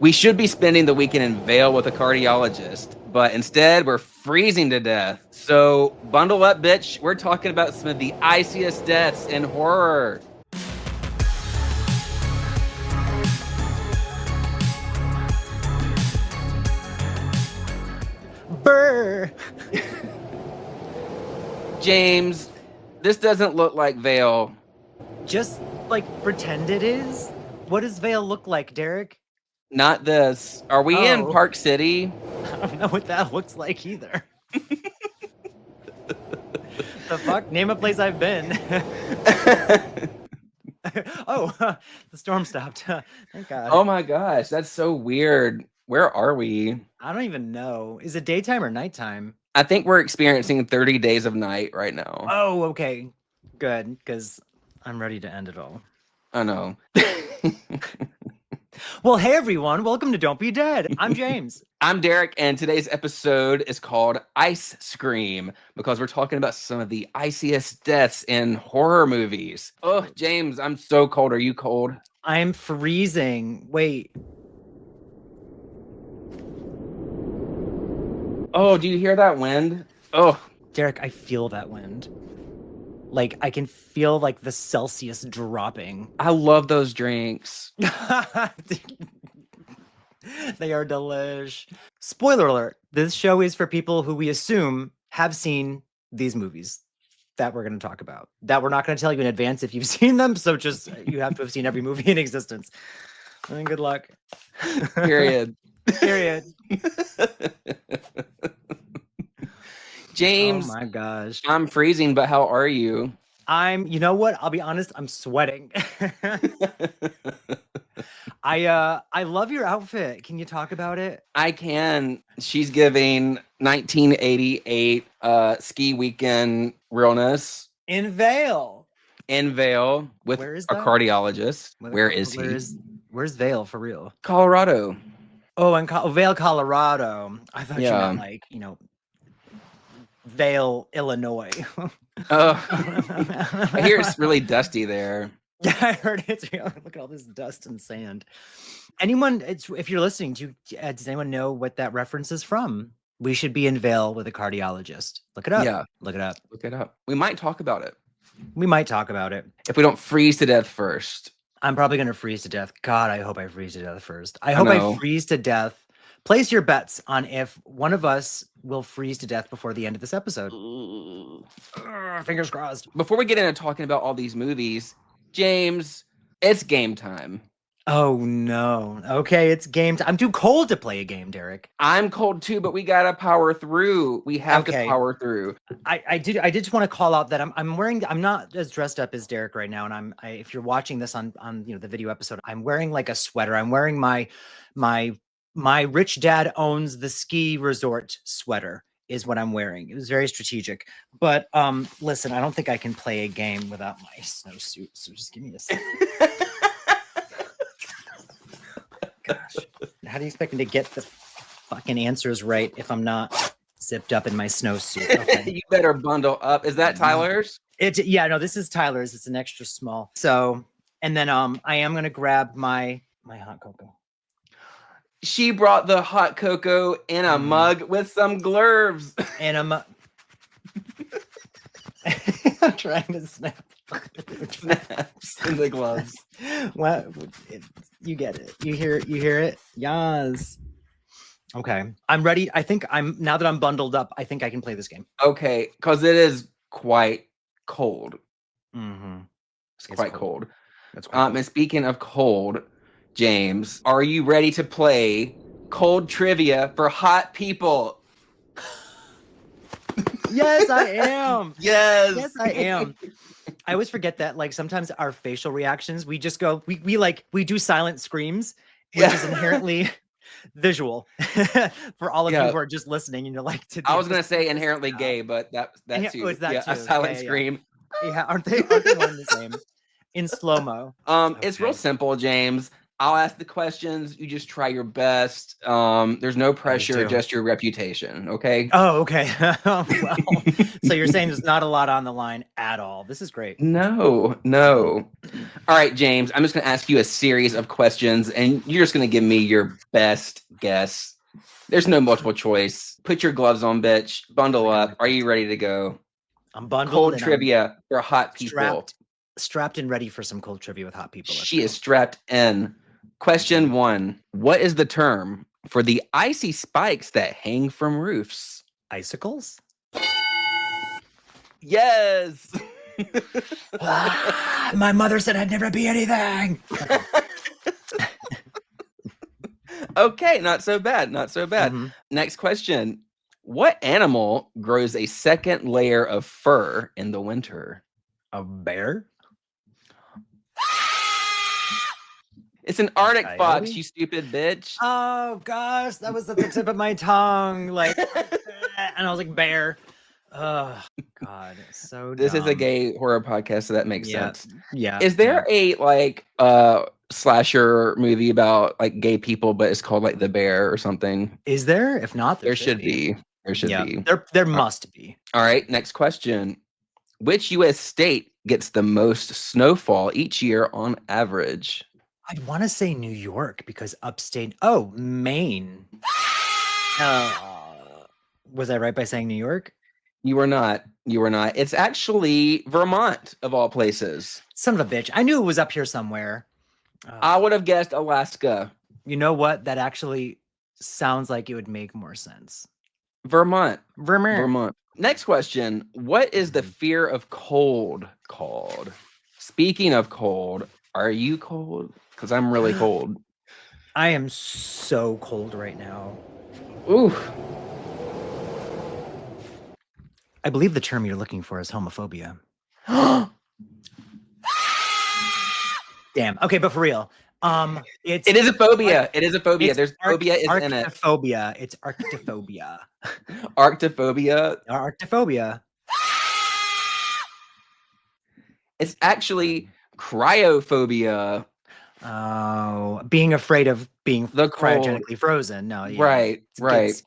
We should be spending the weekend in Vail with a cardiologist, but instead we're freezing to death. So bundle up, bitch. We're talking about some of the iciest deaths in horror. Brr. James, this doesn't look like Vail. Just like pretend it is. What does Vale look like, Derek? Not this. Are we in Oh. Park City? I don't know what that looks like either. The fuck? Name a place I've been. Oh, the storm stopped. Thank God. Oh my gosh, that's so weird. Where are we? I don't even know. Is it daytime or nighttime? I think we're experiencing 30 days of night right now. Oh, okay. Good, because I'm ready to end it all. I know. Well, hey everyone, welcome to Don't Be Dead. I'm James. I'm Derek, and today's episode is called Ice Scream because we're talking about some of the iciest deaths in horror movies. Oh, James, I'm so cold. Are you cold? I'm freezing. Wait. Oh, do you hear that wind? Oh, Derek, I feel that wind. Like, I can feel, like, the Celsius dropping. I love those drinks. They are delish. Spoiler alert, this show is for people who we assume have seen these movies that we're going to talk about. That we're not going to tell you in advance if you've seen them, so just you have to have seen every movie in existence. I mean, good luck. Period. Period. James, oh my gosh. I'm freezing, but how are you? You know what? I'll be honest, I'm sweating. I love your outfit. Can you talk about it? I can. She's giving 1988 ski weekend realness. In Vail. In Vail with a cardiologist. Where is he? Where's Vail for real? Colorado. Oh, in Vail, Colorado. I thought you meant like, Vail, Illinois. I hear it's really dusty there. Yeah, I heard it. Look at all this dust and sand. If you're listening, does anyone know what that reference is from? We should be in Vail with a cardiologist. Look it up. Yeah. Look it up. Look it up. We might talk about it. We might talk about it. If we don't freeze to death first. I'm probably going to freeze to death. God, I hope I freeze to death first. I hope I freeze to death. Place your bets on if one of us will freeze to death before the end of this episode. Fingers crossed. Before we get into talking about all these movies, James, it's game time. Oh, no. Okay, it's game time. I'm too cold to play a game, Derek. I'm cold too, but we got to power through. We have to power through. I did just want to call out that I'm not as dressed up as Derek right now. And if you're watching this on the video episode, I'm wearing like a sweater. I'm wearing my rich dad owns the ski resort sweater is what I'm wearing. It was very strategic. But listen, I don't think I can play a game without my snowsuit. So just give me a second. Gosh. How do you expect me to get the fucking answers right if I'm not zipped up in my snowsuit? Okay. You better bundle up. Is that Tyler's? No, this is Tyler's. It's an extra small. So, and then I am going to grab my hot cocoa. She brought the hot cocoa in a mug with some glurves. And I'm trying to snap. Snaps in the gloves. What? You get it. You hear it? Yes. Okay. I'm ready. Now that I'm bundled up, I think I can play this game. Okay, because it is quite cold. Mm-hmm. It's quite cold. That's quite cold. And speaking of cold, James, are you ready to play cold trivia for hot people? Yes, I am. Yes, I am. I always forget that, like, sometimes our facial reactions, we just go, we do silent screams, which is inherently visual for all of you who are just listening. And you're like, I was going to say inherently gay, but that's too. Is that too? A silent scream. Yeah, aren't they one and the same? In slow-mo. It's real simple, James. I'll ask the questions. You just try your best. There's no pressure, just your reputation. Okay. Oh, okay. Well, so you're saying there's not a lot on the line at all. This is great. No. All right, James, I'm just going to ask you a series of questions, and you're just going to give me your best guess. There's no multiple choice. Put your gloves on, bitch. Bundle up. Are you ready to go? I'm bundled. Cold trivia for hot people. Strapped and ready for some cold trivia with hot people. She is strapped in. Question 1. What is the term for the icy spikes that hang from roofs? Icicles? Yes. My mother said I'd never be anything. Okay, not so bad. Mm-hmm. Next question. What animal grows a second layer of fur in the winter? A bear? It's an Arctic fox, you stupid bitch. Oh gosh, that was at the tip of my tongue, like, and I was like, bear. Oh God, so this is a gay horror podcast, so that makes sense. Yeah. Is there a like slasher movie about like gay people, but it's called like The Bear or something? Is there? If not, there should be. There should be. There must be. All right, next question. Which U.S. state gets the most snowfall each year on average? I want to say New York because upstate. Oh, Maine. Was I right by saying New York? You were not. It's actually Vermont, of all places. Son of a bitch. I knew it was up here somewhere. I would have guessed Alaska. You know what? That actually sounds like it would make more sense. Vermont. Next question. What is the fear of cold called? Speaking of cold, are you cold? Because I'm really cold. I am so cold right now. Oof. I believe the term you're looking for is homophobia. Damn. Okay, but for real. It is a phobia. It is a phobia. There's phobia is in it. Arctophobia. It's arctophobia. Arctophobia. Arctophobia. It's actually cryophobia. Oh, being afraid of being cryogenically frozen. No, yeah. Right. It's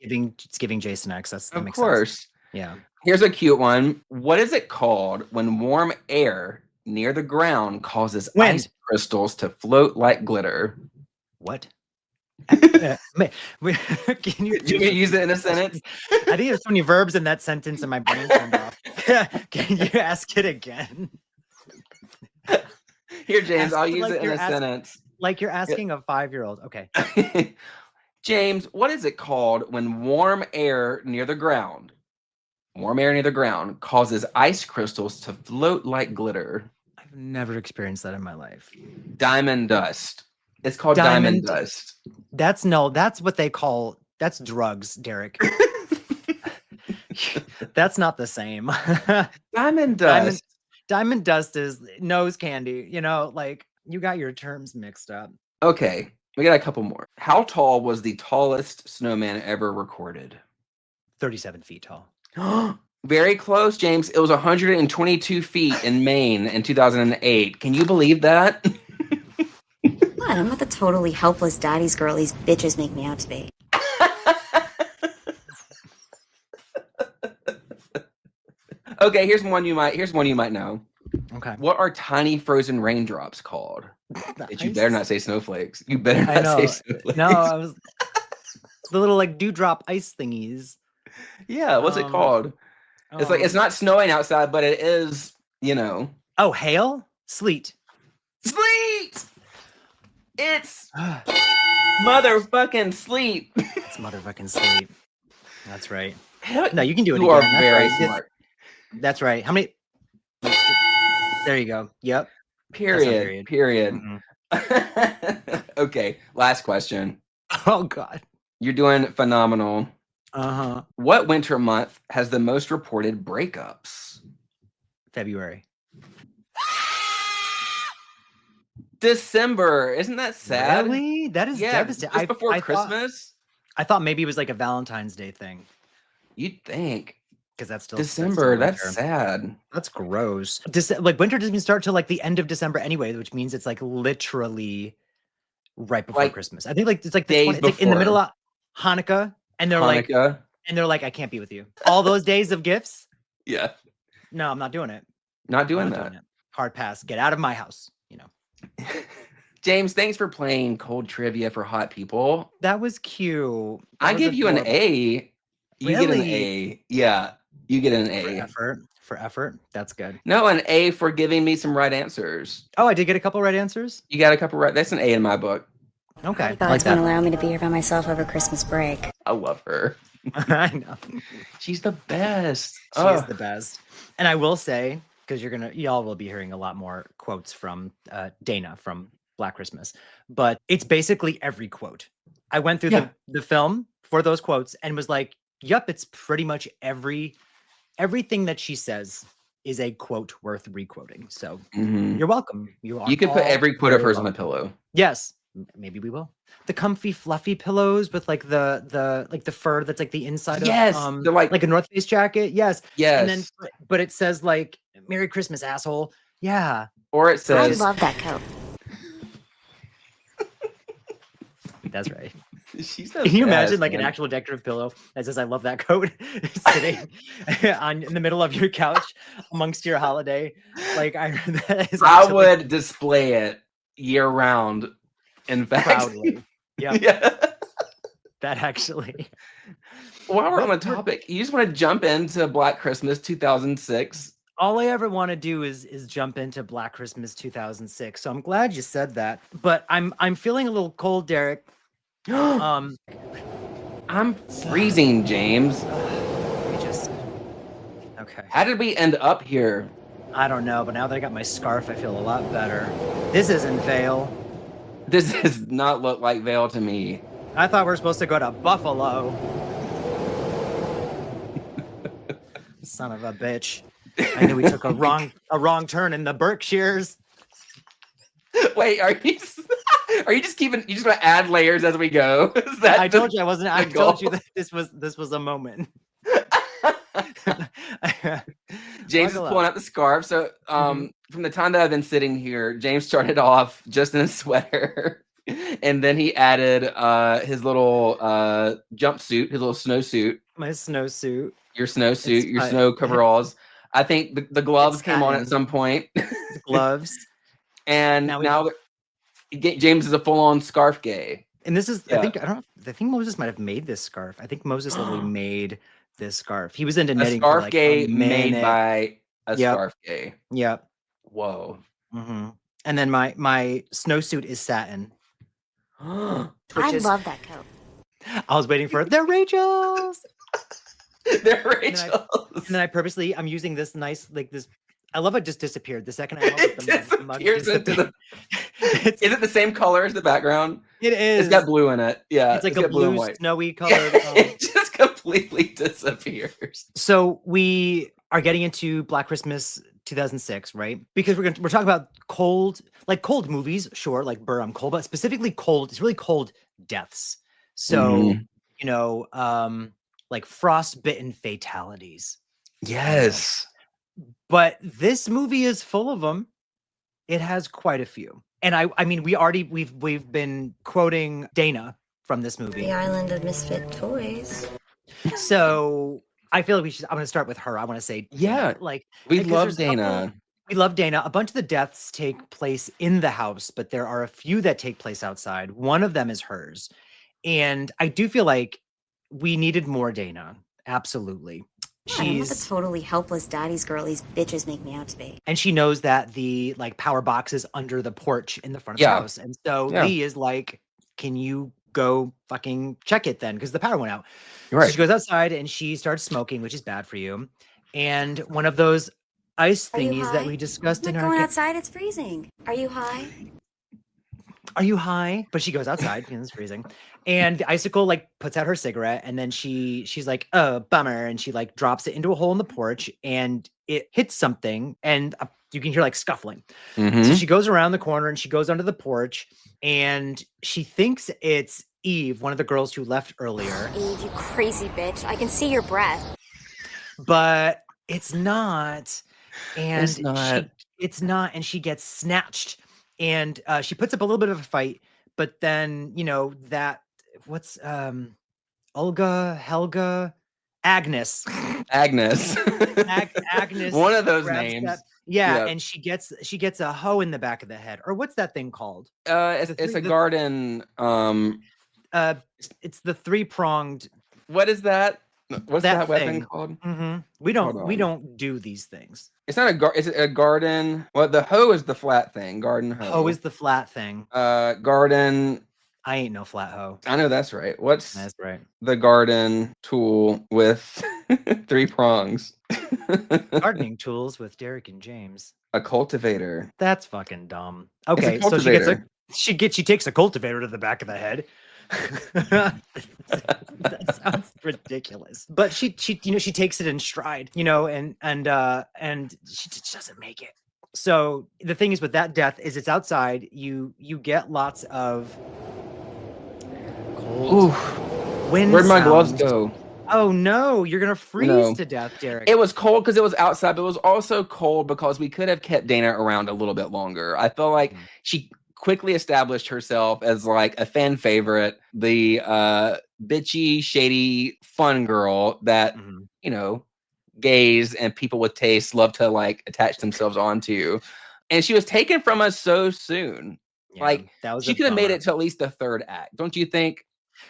giving Jason X. That makes sense. Yeah. Here's a cute one. What is it called when warm air near the ground causes ice crystals to float like glitter? What? Can you use it in a sentence? I think there's so many verbs in that sentence and my brain turned off. Can you ask it again? Here, James, I'll use it in a sentence. Like you're asking a 5-year-old. Okay. James, what is it called when warm air near the ground causes ice crystals to float like glitter? I've never experienced that in my life. Diamond dust. It's called diamond dust. That's what they call, that's drugs, Derek. That's not the same. Diamond dust. Diamond dust is nose candy. Like you got your terms mixed up. Okay, we got a couple more. How tall was the tallest snowman ever recorded? 37 feet tall. Very close, James. It was 122 feet in Maine in 2008. Can you believe that? What? I'm not the totally helpless daddy's girl these bitches make me out to be. Okay, here's one you might know. Okay. What are tiny frozen raindrops called? You better not say snowflakes. You better not say snowflakes. No, I was the little like dewdrop ice thingies. Yeah, what's it called? It's like it's not snowing outside, but it is, Oh, hail? Sleet. Sleet! It's motherfucking sleet. It's motherfucking sleet. That's right. Hell, no, you can do it again. Are That's very smart. That's right. How many? There you go. Yep. Period. Mm-hmm. Okay, last question. Oh, God. You're doing phenomenal. Uh-huh. What winter month has the most reported breakups? February. December. Isn't that sad? Really? That is devastating. Just before Christmas? I thought maybe it was like a Valentine's Day thing. You'd think. Because that's still December. That's sad. That's gross. Like winter doesn't even start till like the end of December anyway, which means it's like literally right before Like, Christmas. I think like it's like the days 20, it's like in the middle before. of Hanukkah, and they're like, Hanukkah. I can't be with you. All those days of gifts. Yeah. No, I'm not doing it. Not I'm doing not that. doing it. Hard pass. Get out of my house. You know. James, thanks for playing cold trivia for hot people. That was cute. That I was give you an adorable. A. You get an Really? A. Yeah. You get an A. For effort. That's good. No, an A for giving me some right answers. Oh, I did get a couple right answers. You got a couple right. That's an A in my book. Okay. I like Gods that. won't allow me to be here by myself over Christmas break. I love her. I know. She's the best. She is the best. And I will say, because y'all will be hearing a lot more quotes from Dana from Black Christmas, but it's basically every quote. I went through the film for those quotes and was like, yep, it's pretty much everything that she says is a quote worth requoting. So you're welcome. You could put every quote of very hers on a pillow. Yes, maybe we will. The comfy, fluffy pillows with like the fur that's like the inside of they're like a North Face jacket. Yes. Yes. And then but it says like Merry Christmas, asshole. Yeah. Or it I says love that coat. That's right. She's the Can you best, imagine like man. an actual decorative pillow that says I love that coat sitting in the middle of your couch amongst your holiday? Like I would display it year round. In fact, proudly. Yeah. That actually. While we're on the topic, you just want to jump into Black Christmas 2006. All I ever want to do is jump into Black Christmas 2006. So I'm glad you said that. But I'm feeling a little cold, Derek. I'm freezing, James. Okay. How did we end up here? I don't know, but now that I got my scarf, I feel a lot better. This isn't Vale. This does not look like Vale to me. I thought we were supposed to go to Buffalo. Son of a bitch. I knew we took a wrong turn in the Berkshires. Wait, are you just gonna add layers as we go? I told you I wasn't. I told you that this was a moment. James is pulling out the scarf. So from the time that I've been sitting here, James started off just in a sweater. And then he added his little jumpsuit, his little snowsuit. My snowsuit. Your snowsuit, your snow coveralls. I think the gloves came on at some point. Gloves. And now James is a full-on scarf gay. And this is, I think Moses might have made this scarf. I think Moses literally made this scarf. He was into knitting. A scarf for like gay a made minute. by a scarf gay. Yep. Whoa. Mm-hmm. And then my snowsuit is satin. I love that coat. I was waiting for it. They're Rachel's. They're Rachel's. And then I purposely, I'm using this nice, like this. I love it just disappeared the second I held it. The mug disappeared. Is it the same color as the background? It is. It's got blue in it. Yeah. It's like a blue snowy colored. It just completely disappears. So we are getting into Black Christmas 2006, right? Because we're talking about cold movies, sure, like Burr, I'm cold, but specifically cold. It's really cold deaths. So like frostbitten fatalities. Yes. But this movie is full of them. It has quite a few. And I mean, we've been quoting Dana from this movie. The island of misfit toys. So I feel like I'm going to start with her. I want to say, we love Dana. We love Dana. A bunch of the deaths take place in the house, but there are a few that take place outside. One of them is hers. And I do feel like we needed more Dana. Absolutely. I'm not the totally helpless daddy's girl these bitches make me out to be. And she knows that the like power box is under the porch in the front of the house. And so Lee is like, can you go fucking check it then? Because the power went out. Right. So she goes outside and she starts smoking, which is bad for you. And one of those ice thingies that we discussed in our going outside, it's freezing. Are you high? Are you high? But she goes outside, it's freezing. And the icicle like puts out her cigarette, and then she's like, oh, bummer. And she like drops it into a hole in the porch, and it hits something, and you can hear like scuffling. So she goes around the corner and she goes under the porch, and she thinks it's Eve, one of the girls who left earlier. Eve, you crazy bitch. I can see your breath. But it's not. And it's not. And she gets snatched. And she puts up a little bit of a fight, But then, that what's Helga, Agnes. Agnes. Agnes One of those grabs names. that. Yeah, Yep. and she gets a hoe in the back of the head. Or what's that thing called? It's a garden. It's the three-pronged What is that? What's that weapon thing. called? We Hold on. don't do these things. It's not is it a garden? Well, the hoe is the flat thing. Garden hoe. Hoe is the flat thing. Garden. I ain't no flat hoe. I know that's right. What's That's right. the garden tool with 3 prongs? Gardening tools with Derek and James. A cultivator. That's fucking dumb. It's a Okay, so cultivator. she takes a cultivator to the back of the head. That sounds ridiculous. But she she takes it in stride, and she just doesn't make it. So the thing is with that death is it's outside. You get lots of cold wind. Where'd my gloves sounds. go? Oh no, you're gonna freeze to death, Derek. It was cold because it was outside, but it was also cold because we could have kept Dana around a little bit longer. I feel like she quickly established herself as like a fan favorite, the bitchy, shady, fun girl that gays and people with taste love to like attach themselves onto. And she was taken from us so soon. Yeah, like that was she could have made it to at least the 3rd act, don't you think?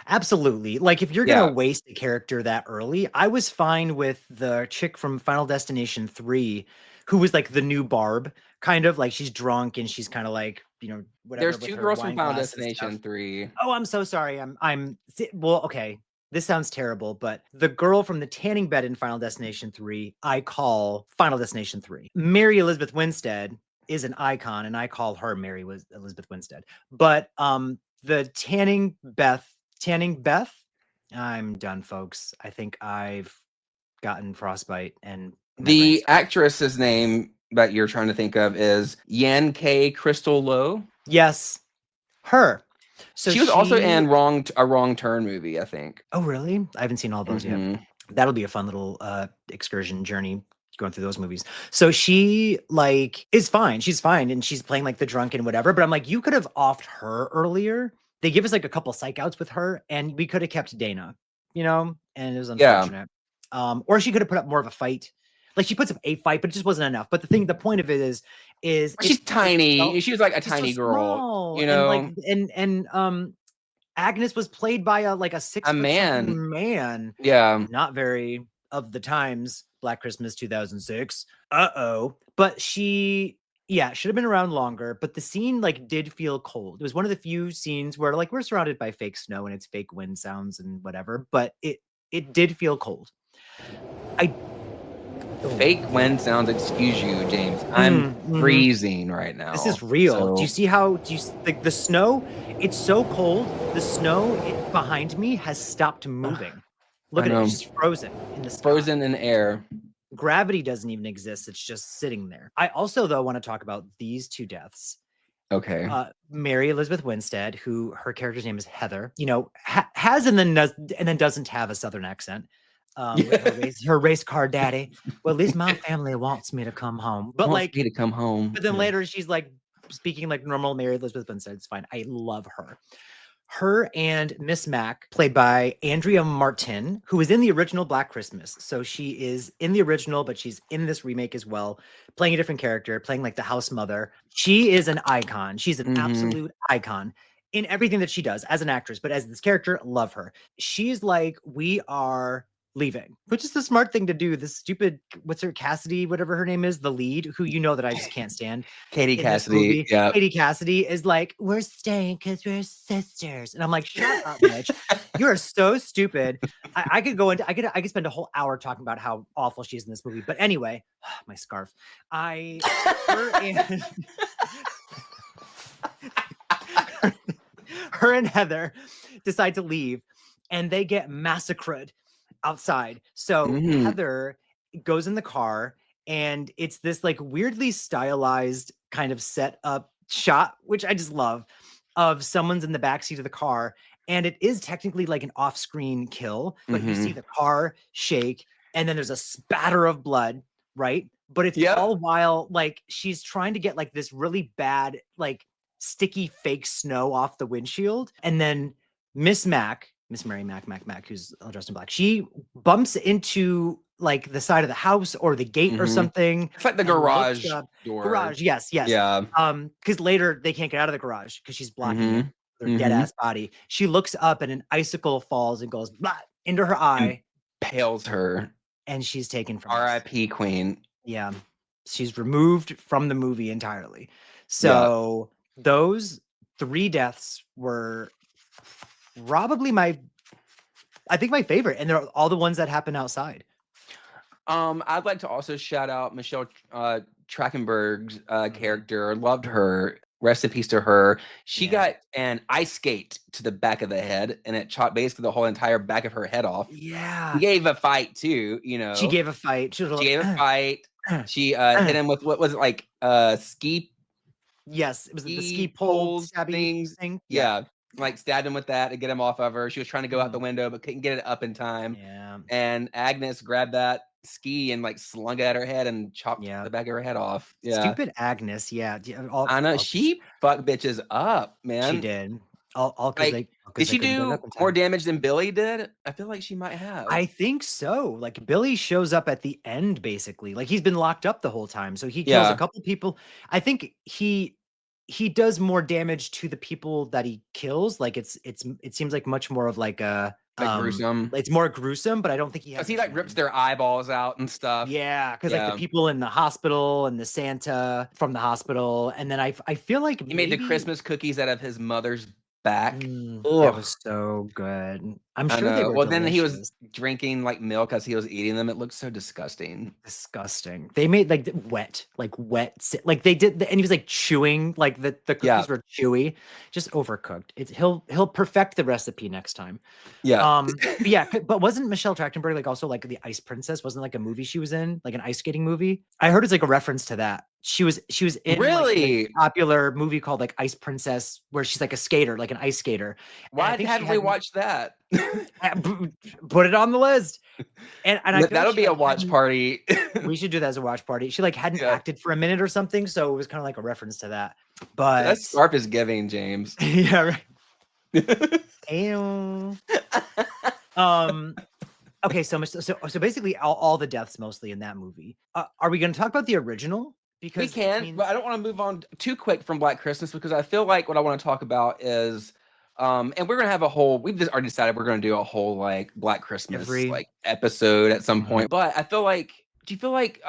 Absolutely. Like if you're gonna waste a character that early, I was fine with the chick from Final Destination 3, who was like the new Barb, kind of like she's drunk and she's kind of like, whatever. There's 2 girls from Final Destination 3. Oh, I'm so sorry. Well, okay. This sounds terrible, but the girl from the tanning bed in Final Destination 3, I call Final Destination 3. Mary Elizabeth Winstead is an icon, and I call her Mary Elizabeth Winstead. But the Tanning Beth, I'm done, folks. I think I've gotten frostbite. And the actress's name that you're trying to think of is Yan K. Crystal Lowe. Yes, her. So she was also in a Wrong Turn movie, I think. Oh, really? I haven't seen all those yet. That'll be a fun little excursion journey going through those movies. So she is fine. She's fine, and she's playing like the drunk and whatever. But I'm like, you could have offed her earlier. They give us like a couple psych outs with her, and we could have kept Dana, and it was unfortunate. Or she could have put up more of a fight. Like she puts up a fight, but it just wasn't enough. But the point of it is she's tiny. She was like a tiny girl, and Agnes was played by a 6 man. Yeah, not very of the times. Black Christmas 2006. But she should have been around longer. But the scene did feel cold. It was one of the few scenes where we're surrounded by fake snow and it's fake wind sounds and whatever. But it did feel cold. Fake wind sounds. Excuse you, James. I'm freezing right now. This is real. So... Do you see how? The snow? It's so cold. The snow behind me has stopped moving. Look at it. It's just frozen in the sky. Frozen in air. Gravity doesn't even exist. It's just sitting there. I also though want to talk about these 2 deaths. Okay. Mary Elizabeth Winstead, who her character's name is Heather. Has and then doesn't have a Southern accent. Her race car daddy. Well, at least my family wants me to come home. But me to come home. But then later she's speaking like normal Mary Elizabeth Winstead. It's fine. I love her. Her and Miss Mac, played by Andrea Martin, who is in the original Black Christmas. So she is in the original, but she's in this remake as well, playing a different character, playing the house mother. She is an icon. She's an absolute icon in everything that she does as an actress, but as this character, love her. She's we are leaving, which is the smart thing to do. This stupid, what's her Cassidy, whatever her name is, the lead, who that I just can't stand. Katie Cassidy. Yeah. Katie Cassidy is we're staying because we're sisters. And I'm like, shut up, bitch. You are so stupid. I could go into I could spend a whole hour talking about how awful she is in this movie. But anyway, my scarf. Her and Heather decide to leave and they get massacred outside. So Heather goes in the car and it's this weirdly stylized kind of set up shot, which I just love, of someone's in the backseat of the car. And it is technically an off-screen kill, but you see the car shake and then there's a spatter of blood, right? But it's all while she's trying to get this really bad sticky fake snow off the windshield. And then Miss Mary Mac, who's all dressed in black, she bumps into like the side of the house or the gate or something. It's like the and looks garage up- door. Garage, yes. Yeah. Because later they can't get out of the garage because she's blocking it. Their dead ass body. She looks up and an icicle falls and goes blah into her eye. Pales her. And she's taken from us. R.I.P. Queen. Yeah. She's removed from the movie entirely. So those 3 deaths were probably my favorite. And they're all the ones that happen outside. I'd like to also shout out Michelle Trachtenberg's character. Loved her. Rest in peace to her. She got an ice skate to the back of the head, and it chopped basically the whole entire back of her head off. Yeah. She gave a fight too, you know. She gave a fight. She gave a fight. She hit him with, what was it, like ski? Yes, it was the ski pole thing. Yeah. Like stabbed him with that to get him off of her. She was trying to go out the window, but couldn't get it up in time. Yeah. And Agnes grabbed that ski and like slung it at her head and chopped the back of her head off. Yeah. Stupid Agnes. Yeah. I know. She fucked bitches up, man. She did. All because did she do more damage than Billy did? I feel like she might have. I think so. Like Billy shows up at the end, basically. Like he's been locked up the whole time. So he kills a couple people. I think he does more damage to the people that he kills. Like it seems like much more of like a gruesome. It's more gruesome, but I don't think he has. Because he like rips their eyeballs out and stuff. Yeah, because like the people in the hospital and the Santa from the hospital, and then I feel like he made the Christmas cookies out of his mother's back. That was so good. I'm sure they were delicious. Then he was drinking like milk as he was eating them. It looked so disgusting. Disgusting. They made like wet. Like they did, and he was like chewing. Like the cookies were chewy, just overcooked. He'll perfect the recipe next time. Yeah. But wasn't Michelle Trachtenberg like also like the Ice Princess? Wasn't like a movie she was in, like an ice skating movie? I heard it's like a reference to that. She was in really like, a popular movie called like Ice Princess, where she's like a skater, like an ice skater. Why haven't we watched that? Put it on the list. And that'll be a watch party. We should do that as a watch party. She like hadn't acted for a minute or something, so it was kind of like a reference to that. But that scarf is giving, James. Yeah, right. Ew. Okay, so basically all the deaths mostly in that movie. Are we going to talk about the original? Because we can, but I don't want to move on too quick from Black Christmas, because I feel like what I want to talk about is and we're gonna have a whole, we've just already decided we're gonna do a whole like Black Christmas like episode at some point. But I feel like, do you feel like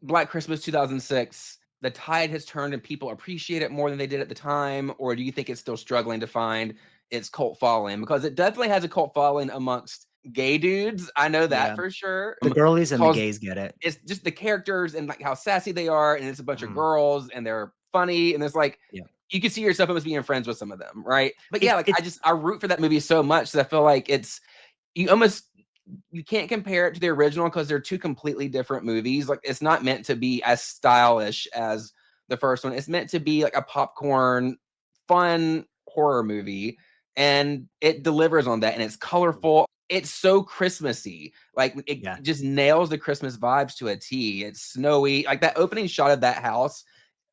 Black Christmas 2006, the tide has turned and people appreciate it more than they did at the time? Or do you think it's still struggling to find its cult following? Because it definitely has a cult following amongst gay dudes. I know that for sure. The girlies and the gays get it. It's just the characters and like how sassy they are, and it's a bunch of girls and they're funny, and it's like you can see yourself almost being friends with some of them, right? But I root for that movie so much that I feel like you can't compare it to the original because they're two completely different movies. Like it's not meant to be as stylish as the first one. It's meant to be like a popcorn, fun horror movie, and it delivers on that. And it's colorful. It's so Christmassy. Like it just nails the Christmas vibes to a T. It's snowy. Like that opening shot of that house,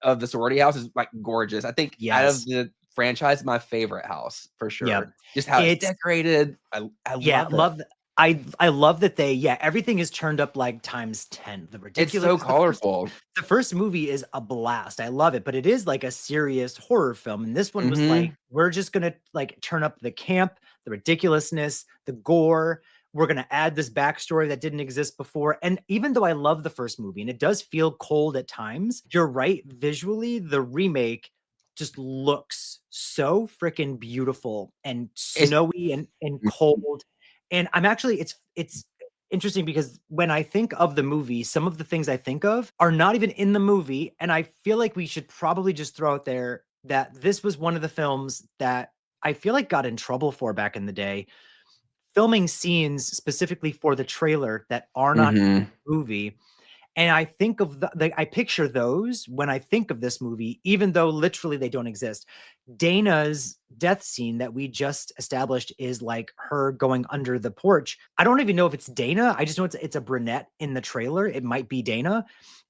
of the sorority house, is like gorgeous. I think out of the franchise, my favorite house for sure. Yeah. Just how it's decorated. I love it. I love that everything is turned up like times 10. The ridiculous. It's so colorful. The first movie is a blast. I love it, but it is like a serious horror film. And this one was like, we're just gonna like turn up the camp, the ridiculousness, the gore. We're gonna add this backstory that didn't exist before. And even though I love the first movie and it does feel cold at times, you're right. Visually, the remake just looks so freaking beautiful and snowy and cold. And I'm actually, it's interesting because when I think of the movie, some of the things I think of are not even in the movie. And I feel like we should probably just throw out there that this was one of the films that I feel like got in trouble for back in the day, filming scenes specifically for the trailer that are not in the movie. And I think of I picture those when I think of this movie, even though literally they don't exist. Dana's death scene that we just established is like her going under the porch. I don't even know if it's Dana. I just know it's a brunette in the trailer. It might be Dana.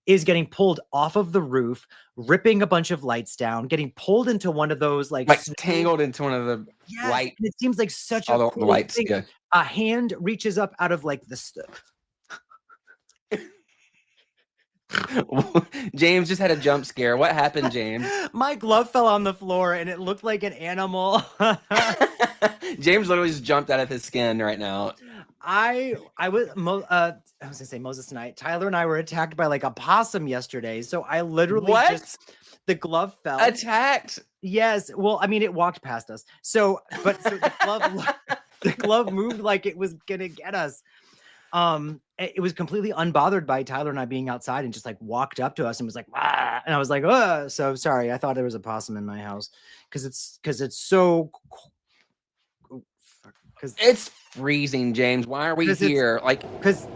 Is getting pulled off of the roof, ripping a bunch of lights down, getting pulled into one of those like tangled into one of the light. And it seems like such all a the cool lights. thing. Yeah. A hand reaches up out of like the James just had a jump scare. What happened, James? My glove fell on the floor and it looked like an animal. James literally just jumped out of his skin right now. I was gonna say Moses tonight. Tyler and I were attacked by like a possum yesterday. So I literally the glove fell. Attacked? Yes. Well, I mean, it walked past us. So the glove moved like it was gonna get us. It was completely unbothered by Tyler and I being outside and just like walked up to us and was like, ah! And I was like, oh, so sorry. I thought there was a possum in my house because it's so. Because it's freezing, James. Why are we here? Like, because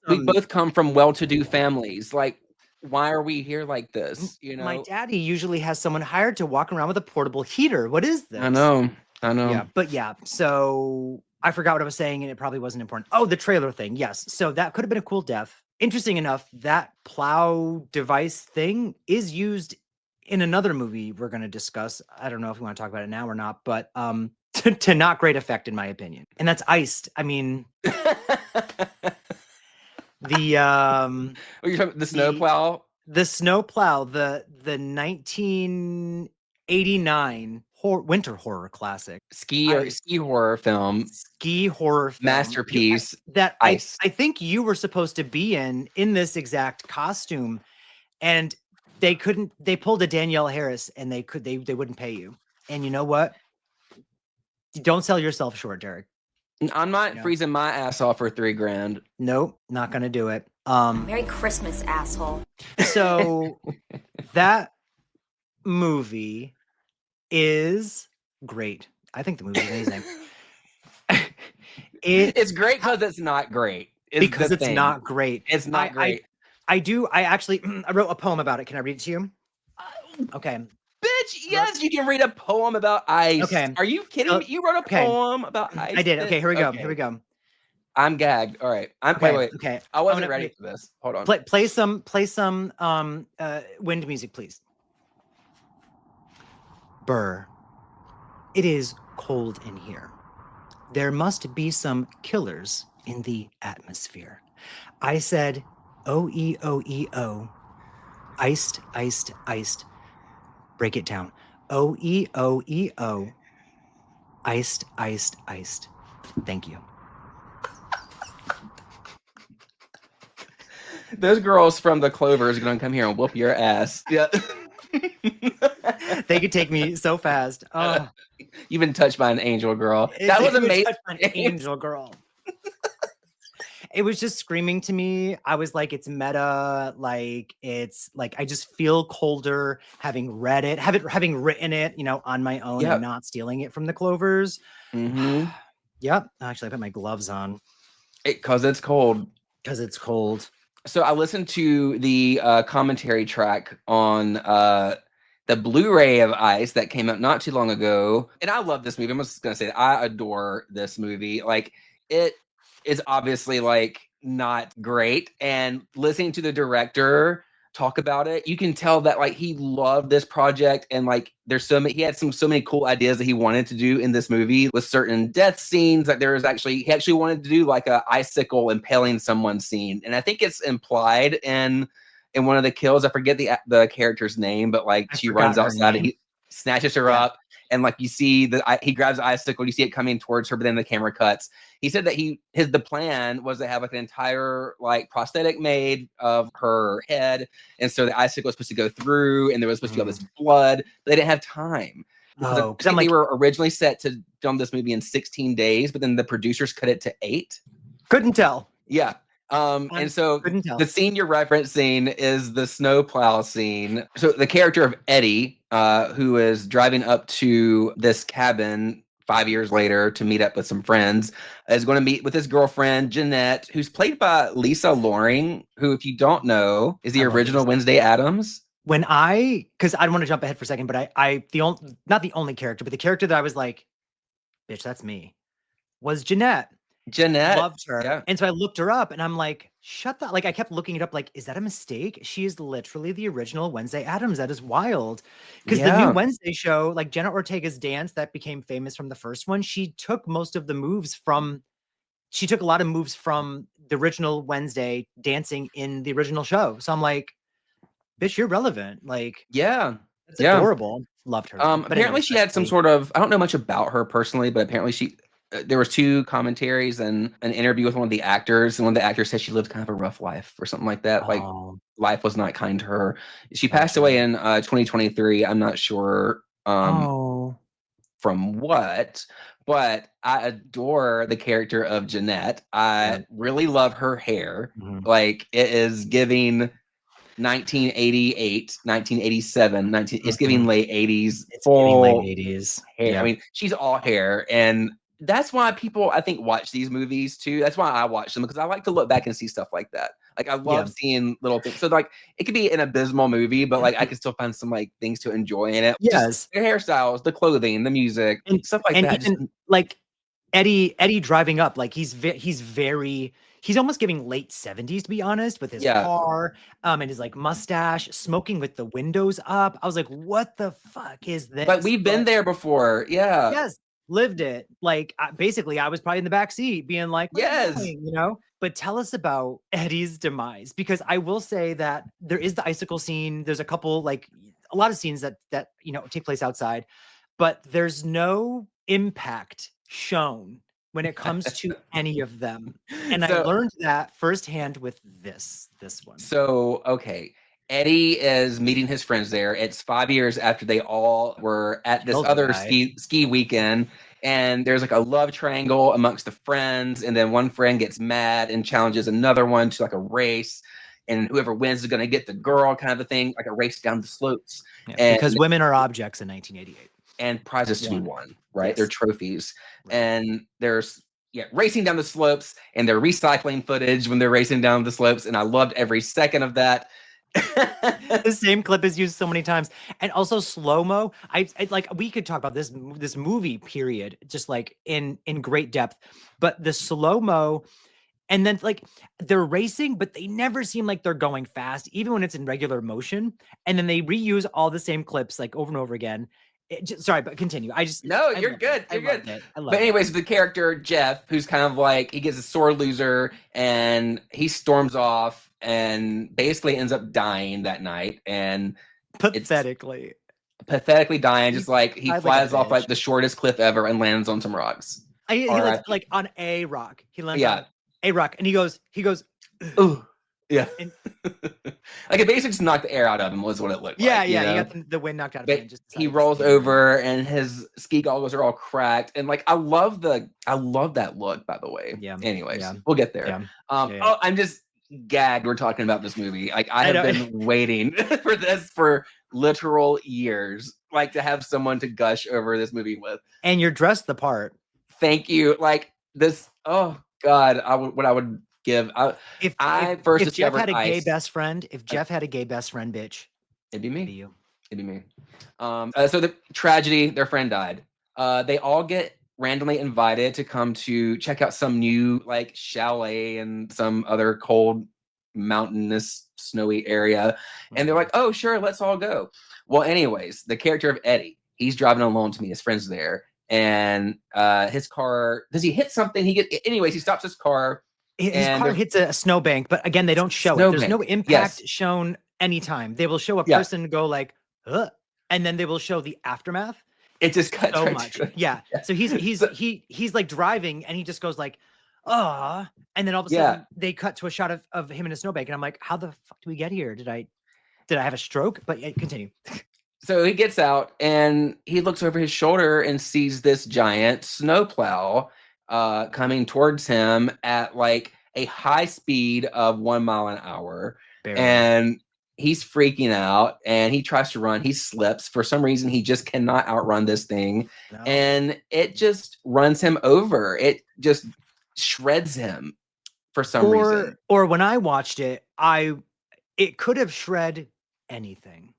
we both come from well-to-do families. Like, why are we here like this? You know, my daddy usually has someone hired to walk around with a portable heater. What is this? I know. Yeah. So I forgot what I was saying, and it probably wasn't important. Oh, the trailer thing. Yes. So that could have been a cool death. Interesting enough, that plow device thing is used in another movie we're going to discuss. I don't know if we want to talk about it now or not, but to not great effect in my opinion. And that's Iced. I mean, you're talking about the snowplow? The snowplow, the 1989 winter horror classic. Ski horror film. Masterpiece. That I think you were supposed to be in this exact costume, and they pulled a Danielle Harris and they wouldn't pay you. And you know what? Don't sell yourself short, Derek. I'm not freezing my ass off for $3,000. Nope, not gonna do it. Merry Christmas, asshole. So that movie is great. I think the movie is amazing. It's great because it's not great. It's not great. It's not great. I actually I wrote a poem about it. Can I read it to you? Okay. Bitch, yes, you can read a poem about ice. Okay. Are you kidding me? You wrote a poem about ice? I did. Okay, here we go. Here we go. I'm gagged. All right. Wait. Okay. I wasn't ready for this. Hold on. Play some wind music, please. Burr. It is cold in here. There must be some killers in the atmosphere. I said, O-E-O-E-O. Iced, iced, iced. Break it down. O-E-O-E-O. Iced, iced, iced. Thank you. Those girls from the Clovers are going to come here and whoop your ass. Yeah. They could take me so fast. Oh. You've been touched by an angel girl. That was amazing. An angel girl. It was just screaming to me. I was like, it's meta. Like, it's like, I just feel colder having read it, having written it, on my own and not stealing it from the Clovers. Mm-hmm. Yep. Actually, I put my gloves on. Because it's cold. So I listened to the commentary track on the Blu-ray of Ice that came out not too long ago. And I love this movie. I'm just going to say that I adore this movie. Like, it is obviously like not great. And listening to the director talk about it, you can tell that like he loved this project and like he had so many cool ideas that he wanted to do in this movie with certain death scenes. Like he actually wanted to do like a icicle impaling someone scene. And I think it's implied in one of the kills. I forget the character's name, but like she runs outside and he snatches her up. And like you see he grabs the icicle, you see it coming towards her, but then the camera cuts. He said that the plan was to have like an entire like prosthetic made of her head, and so the icicle was supposed to go through, and there was supposed to be all this blood. But they didn't have time. Because they were originally set to film this movie in 16 days, but then the producers cut it to 8. Couldn't tell. Yeah. And so the scene you're referencing is the snowplow scene. So the character of Eddie, who is driving up to this cabin 5 years later to meet up with some friends, is going to meet with his girlfriend, Jeanette, who's played by Lisa Loring, who, if you don't know, is the original Lisa. Wednesday Addams. Because I don't want to jump ahead for a second, but not the only character, but the character that I was like, bitch, that's me, was Jeanette. Jeanette. Loved her. Yeah. And so I looked her up and I'm like, shut that. Like, I kept looking it up. Like, is that a mistake? She is literally the original Wednesday Addams. That is wild. Because the new Wednesday show, like Jenna Ortega's dance that became famous from the first one, she took a lot of moves from the original Wednesday dancing in the original show. So I'm like, bitch, you're relevant. Like, yeah. It's adorable. Loved her. But apparently she had some sort of, I don't know much about her personally, but apparently there was 2 commentaries and an interview with one of the actors, and one of the actors said she lived kind of a rough life or something like that. Like, life was not kind to her. She passed away in 2023. I'm not sure from what, but I adore the character of Jeanette. I really love her hair. Like, it is giving 1988, 1987, it's giving late 80s. It's giving late 80s. Hair. Yeah. I mean, she's all hair, and that's why people, I think, watch these movies too. That's why I watch them, because I like to look back and see stuff like that. Like, I love seeing little things. So, like, it could be an abysmal movie, but like I can still find some like things to enjoy in it. Yes, just their hairstyles, the clothing, the music, and stuff like that. Even, like Eddie driving up, like he's almost giving late 70s, to be honest, with his car and his like mustache, smoking with the windows up. I was like, what the fuck is this? But we've been there before. Yeah. Yes. Lived it. Like, basically I was probably in the back seat being like, yes, you know. But tell us about Eddie's demise, because I will say that there is the icicle scene. There's a couple, like a lot of scenes that you know take place outside, but there's no impact shown when it comes to any of them. And I learned that firsthand with this one. So, okay. Eddie is meeting his friends there. It's 5 years after they all were at this other ski weekend. And there's like a love triangle amongst the friends. And then one friend gets mad and challenges another one to like a race. And whoever wins is going to get the girl, kind of a thing, like a race down the slopes. Yeah, because women are objects in 1988. And prizes to be won, right? Yes. They're trophies. Right. And there's racing down the slopes, and they're recycling footage when they're racing down the slopes. And I loved every second of that. The same clip is used so many times. And also slow-mo. I like, we could talk about this movie period just like in great depth, but the slow-mo, and then like they're racing, but they never seem like they're going fast, even when it's in regular motion. And then they reuse all the same clips like over and over again. Sorry, but continue. You're good. You're good. But anyways, the character Jeff, who's kind of like, he gets a sore loser and he storms off and basically ends up dying that night. And pathetically dying, just like he flies off like the shortest cliff ever and lands on some rocks. He lands like on a rock. He lands on a rock, and he goes, ooh. Yeah. Like it basically just knocked the air out of him was what it looked like. Yeah. He got the wind knocked out of him. He rolls over and his ski goggles are all cracked. And like, I love that look, by the way. Yeah. Anyways, we'll get there. Yeah. Oh, I'm just gagged we're talking about this movie. Like, I have been waiting for this for literal years, like to have someone to gush over this movie with. And you're dressed the part. Thank you. Like this, oh God, what I would give. If Jeff had a gay best friend, bitch, it'd be me. It'd be you. It'd be me. So the tragedy, their friend died. They all get randomly invited to come to check out some new like chalet in some other cold, mountainous, snowy area. And they're like, oh, sure, let's all go. Well, anyways, the character of Eddie, he's driving alone to meet his friends there. And his car, does he hit something? He stops his car. His car hits a snowbank, but again, they don't show it. There's no impact shown anytime. They will show a person go like, and then they will show the aftermath. It just cuts so much. Yeah. So he's like driving, and he just goes like, and then all of a sudden they cut to a shot of him in a snowbank, and I'm like, how the fuck do we get here? Did I have a stroke? But continue. So he gets out and he looks over his shoulder and sees this giant snowplow coming towards him at like a high speed of 1 mile an hour. Barely. And he's freaking out and he tries to run. He slips. For some reason, he just cannot outrun this thing. No. And it just runs him over. It just shreds him for some reason. Or when I watched it, it could have shred anything,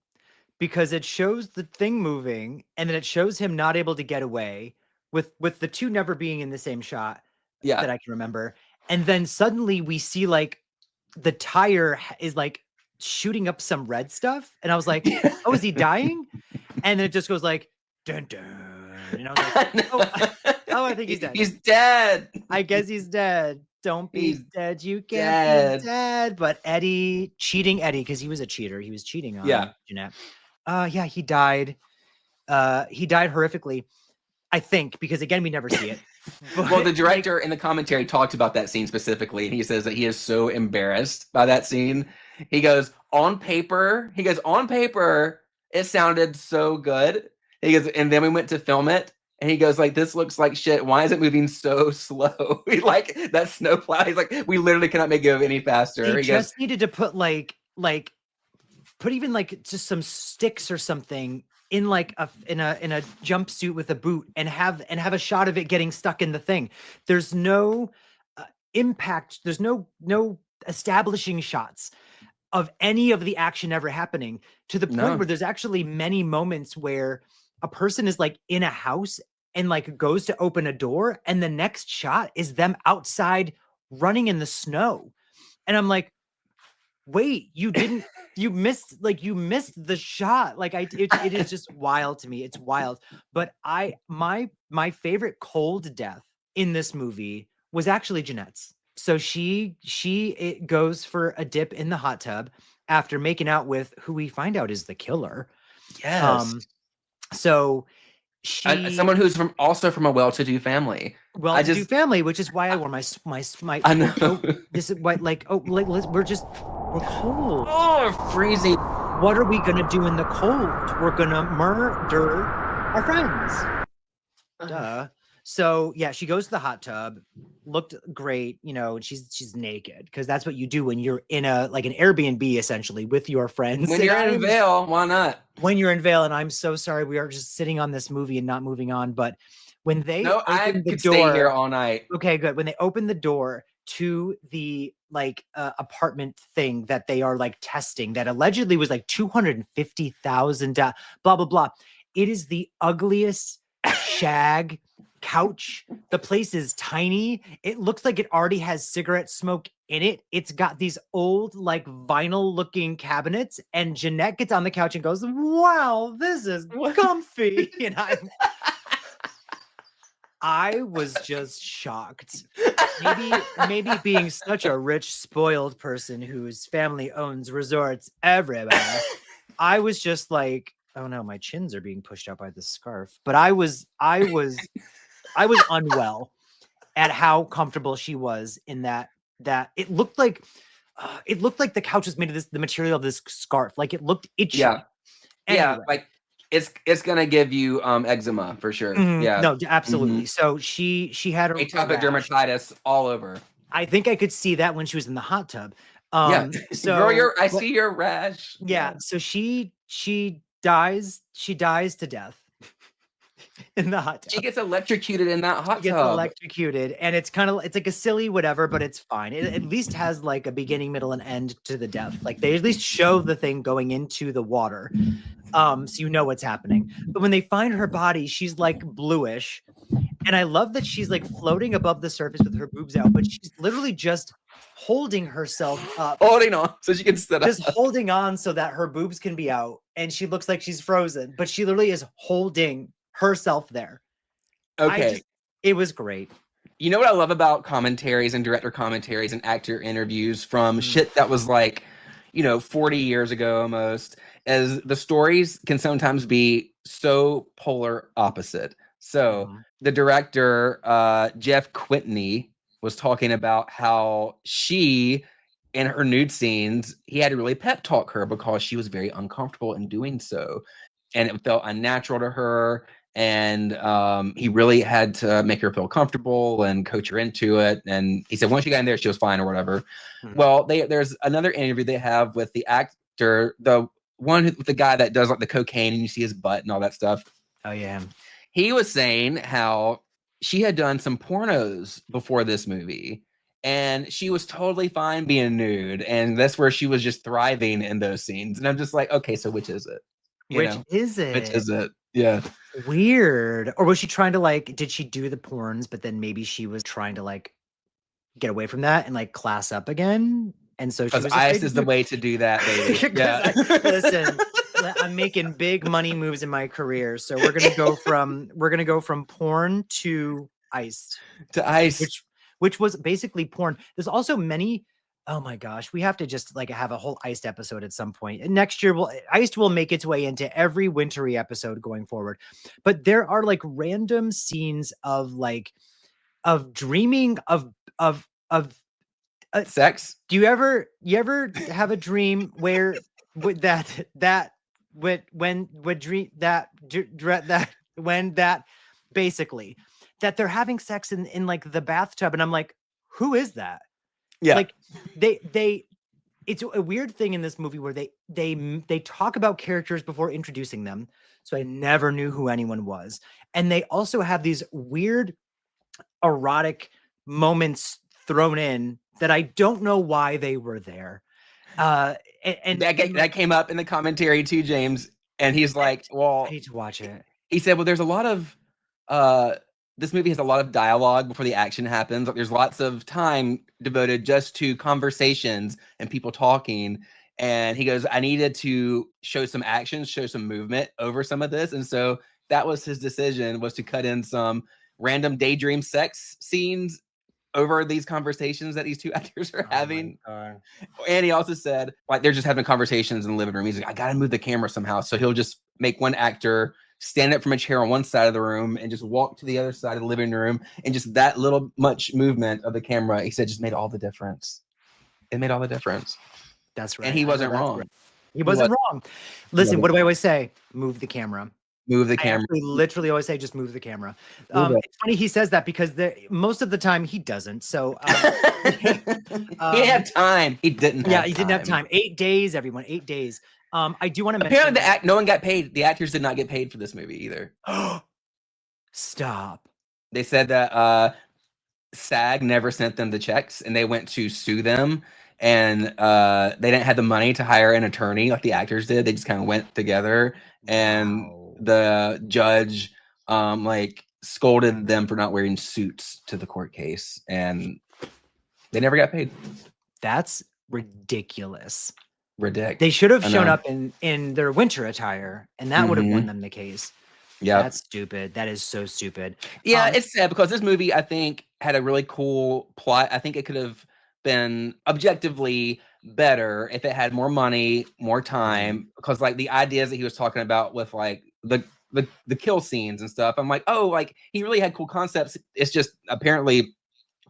because it shows the thing moving and then it shows him not able to get away with the two never being in the same shot that I can remember. And then suddenly we see like the tire is like shooting up some red stuff. And I was like, oh, is he dying? And then it just goes like, dun, dun. And I was like, oh, I think he's dead. He's dead. I guess he's dead. Don't be dead. You can't be dead. But cheating Eddie, because he was a cheater. He was cheating on Jeanette. He died. He died horrifically, I think, because again, we never see it. But, well, the director in the commentary talked about that scene specifically, and he says that he is so embarrassed by that scene. He goes, on paper, it sounded so good. He goes, and then we went to film it, and he goes, like, this looks like shit. Why is it moving so slow? Like, that snowplow. He's like, we literally cannot make it go any faster. They just needed to put put even like just some sticks or something in like in a jumpsuit with a boot and have a shot of it getting stuck in the thing. There's no impact. There's no establishing shots of any of the action ever happening, to the point where there's actually many moments where a person is like in a house and like goes to open a door, and the next shot is them outside running in the snow. And I'm like, wait, you missed the shot. Like it is just wild to me. It's wild. But my favorite cold death in this movie was actually Jeanette's. So it goes for a dip in the hot tub after making out with who we find out is the killer. Yes. So someone who's also from a well-to-do family. Well-to-do family, which is why I wore my. I know. This is why, we're cold. Oh, freezing. What are we gonna do in the cold? We're gonna murder our friends. Duh. So yeah, she goes to the hot tub, looked great, she's naked, because that's what you do when you're in an Airbnb essentially with your friends. When you're in Vail, why not? When you're in Vail, and I'm so sorry we are just sitting on this movie and not moving on, but when they open the door, stay here all night. Okay, good. When they open the door to the apartment thing that they are like testing, that allegedly was like $250,000, blah blah blah. It is the ugliest shag couch. The place is tiny. It looks like it already has cigarette smoke in it. It's got these old like vinyl looking cabinets, and Jeanette gets on the couch and goes, wow, this is comfy. And I was just shocked. Maybe being such a rich, spoiled person whose family owns resorts everywhere, I was just like, oh no, my chins are being pushed out by the scarf. But I was unwell at how comfortable she was in that it looked like the couch was made of the material of this scarf. Like it looked itchy. Yeah. Anyway. Yeah. Like it's gonna give you eczema for sure. Mm-hmm. Yeah. No, absolutely. Mm-hmm. So she had atopic dermatitis all over. I think I could see that when she was in the hot tub. So girl, I see your rash. Yeah. So she dies to death in the hot tub. She gets electrocuted in that hot tub. Gets electrocuted, and it's like a silly whatever, but it's fine. It at least has like a beginning, middle, and end to the death. Like they at least show the thing going into the water, so you know what's happening. But when they find her body, she's like bluish, and I love that she's like floating above the surface with her boobs out, but she's literally just holding herself up, holding on so she can sit up, just holding on so that her boobs can be out, and she looks like she's frozen, but she literally is holding herself there. Okay. It was great. You know what I love about commentaries and director commentaries and actor interviews from shit that was like, 40 years ago almost, as the stories can sometimes be so polar opposite. So the director, Jeff Quitney, was talking about how she, in her nude scenes, he had to really pep talk her because she was very uncomfortable in doing so. And it felt unnatural to her. And he really had to make her feel comfortable and coach her into it. And he said once she got in there, she was fine or whatever. Well, there's another interview they have with the actor, the the guy that does like the cocaine and you see his butt and all that stuff. Oh yeah. He was saying how she had done some pornos before this movie and she was totally fine being nude, and that's where she was just thriving in those scenes. And I'm just like, okay, so which is it? Which is it? Which is it? Yeah. Weird. Or was she trying to like, did she do the porns, but then maybe she was trying to like get away from that and like class up again? And so she was ice is the way to do that, baby. Yeah. Listen, I'm making big money moves in my career. So we're gonna go from porn to iced. To ice. Which was basically porn. There's also many. Oh my gosh, we have to just like have a whole iced episode at some point. And next year, iced will make its way into every wintry episode going forward. But there are like random scenes of dreaming of sex. Do you ever have a dream where when basically that they're having sex in like the bathtub, and I'm like, who is that? Yeah. Like it's a weird thing in this movie where they talk about characters before introducing them. So I never knew who anyone was. And they also have these weird erotic moments thrown in that I don't know why they were there. And that came up in the commentary too, James. And he's like, well, I need to watch it. He said, well, there's a lot of this movie has a lot of dialogue before the action happens. There's lots of time devoted just to conversations and people talking. And he goes, I needed to show some action, show some movement over some of this. And so that was his decision, was to cut in some random daydream sex scenes over these conversations that these two actors are having. And he also said, like, they're just having conversations in the living room. He's like, I got to move the camera somehow. So he'll just make one actor stand up from a chair on one side of the room and just walk to the other side of the living room. And just that little much movement of the camera, he said, just made all the difference. It made all the difference. That's right. And he wasn't wrong. Right. He wasn't wrong. Listen, what do I always say? Move the camera. Move the camera. I literally always say, just move the camera. It's funny he says that because most of the time he doesn't. So he didn't have time. He didn't. Yeah, he didn't have time. 8 days, everyone. 8 days. I do want to mention. Apparently, no one got paid. The actors did not get paid for this movie either. Stop. They said that SAG never sent them the checks, and they went to sue them. And they didn't have the money to hire an attorney like the actors did. They just kind of went together, and the judge like scolded them for not wearing suits to the court case, and they never got paid. That's ridiculous. Ridiculous. They should have shown up in their winter attire, and that would have won them the case. Yeah, that's stupid. That is so stupid. Yeah, it's sad because this movie, I think, had a really cool plot. I think it could have been objectively better if it had more money, more time, because like the ideas that he was talking about with like the kill scenes and stuff, I'm like, oh, like he really had cool concepts. It's just apparently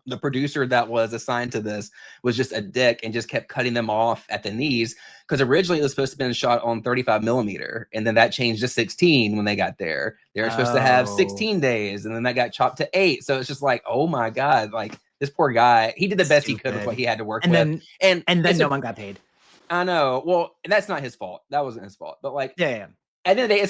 the producer that was assigned to this was just a dick and just kept cutting them off at the knees, because originally it was supposed to have been shot on 35 millimeter, and then that changed to 16 when they got there. They were supposed to have 16 days, and then that got chopped to 8. So it's just like, oh my god, like this poor guy, he did the best he could with what he had to work with. And then no one got paid. I know. Well, that's not his fault. That wasn't his fault. But like, yeah. At the end of the day,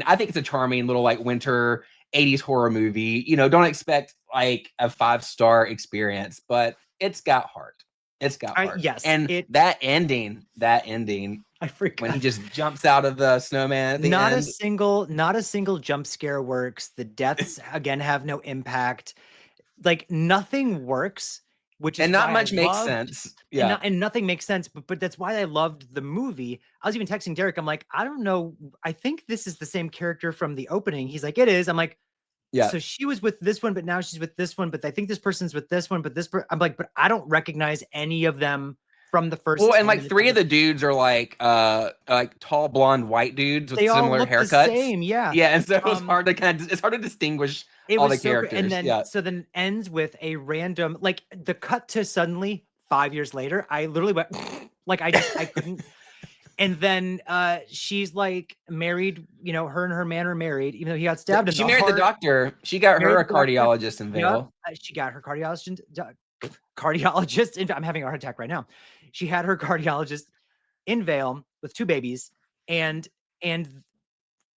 I think it's a charming little like winter 80s horror movie. You know, don't expect like a 5-star experience, but it's got heart. It's got heart. Yes. And that ending, I forgot. when he just jumps out of the snowman at the not end. Not a single jump scare works. The deaths again have no impact. Like nothing works, which is not much makes sense. Yeah, and nothing makes sense. But that's why I loved the movie. I was even texting Derek. I'm like, I don't know. I think this is the same character from the opening. He's like, it is. I'm like, yeah. So she was with this one, but now she's with this one. But I think this person's with this one. But I'm like, but I don't recognize any of them from the first. Well, and like 3 of the dudes are like tall blonde white dudes with similar haircuts. The same, yeah. Yeah, and so it's hard to distinguish all the characters. And then so then ends with a random, like the cut to suddenly 5 years later. I literally went like I couldn't. And then she's like married, you know, her and her man are married, even though he got stabbed. She married the doctor. She got her a cardiologist in Vail. She got her cardiologist. I'm having a heart attack right now. She had her cardiologist in veil with 2 babies, and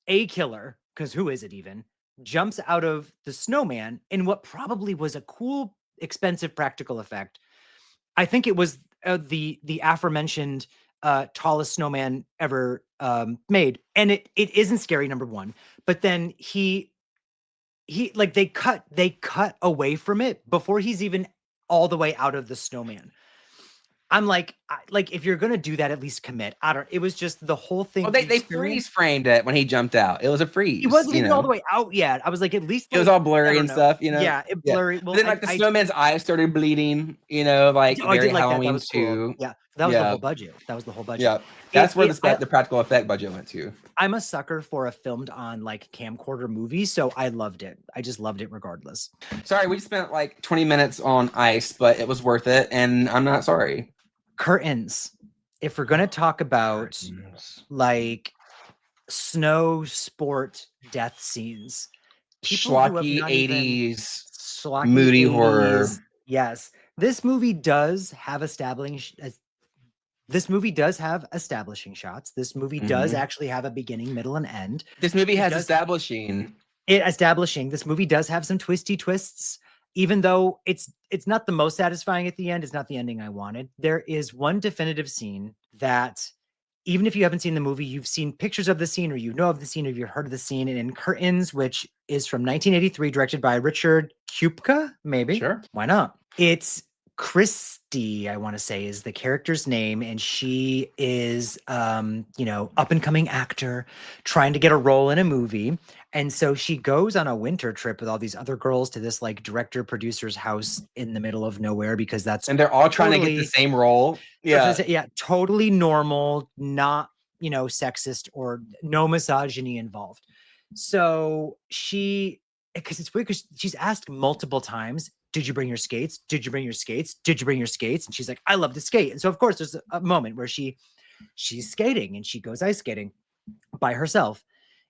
a killer, because who is it even, jumps out of the snowman in what probably was a cool, expensive practical effect. I think it was the aforementioned tallest snowman ever made, and it isn't scary, number one. But then he like they cut away from it before he's even all the way out of the snowman. I'm like, if you're gonna do that, at least commit. I don't. It was just the whole thing. Well, they freeze framed it when he jumped out. It was a freeze. He wasn't even all the way out yet. I was like, at least it was all blurry and stuff. Yeah, it blurry. Well, then the snowman's eyes started bleeding. Like I did like Halloween that. That was cool. Yeah, that was the whole budget. That was the whole budget. Yeah, that's where the practical effect budget went to. I'm a sucker for a filmed on like camcorder movie, so I loved it. I just loved it regardless. Sorry, we spent like 20 minutes on ice, but it was worth it, and I'm not sorry. Curtains. If we're gonna talk about like snow sport death scenes, schlocky 80s, moody 80s, horror. Yes, this movie does have establishing shots. This movie does actually have a beginning, middle, and end. This movie has establishing. This movie does have some twisty twists. Even though it's not the most satisfying at the end, it's not the ending I wanted. There is one definitive scene that, even if you haven't seen the movie, you've seen pictures of the scene, or you know of the scene, or you've heard of the scene. And in Curtains, which is from 1983, directed by Richard Kupka, maybe. Sure. Why not? It's Christy, I want to say, is the character's name, and she is up and coming actor trying to get a role in a movie. And so she goes on a winter trip with all these other girls to this like director producer's house in the middle of nowhere, because and they're all trying to get the same role. Yeah, totally normal, not sexist or no misogyny involved. So because it's weird, because she's asked multiple times, did you bring your skates? Did you bring your skates? Did you bring your skates? And she's like, I love to skate. And so of course there's a moment where she's skating, and she goes ice skating by herself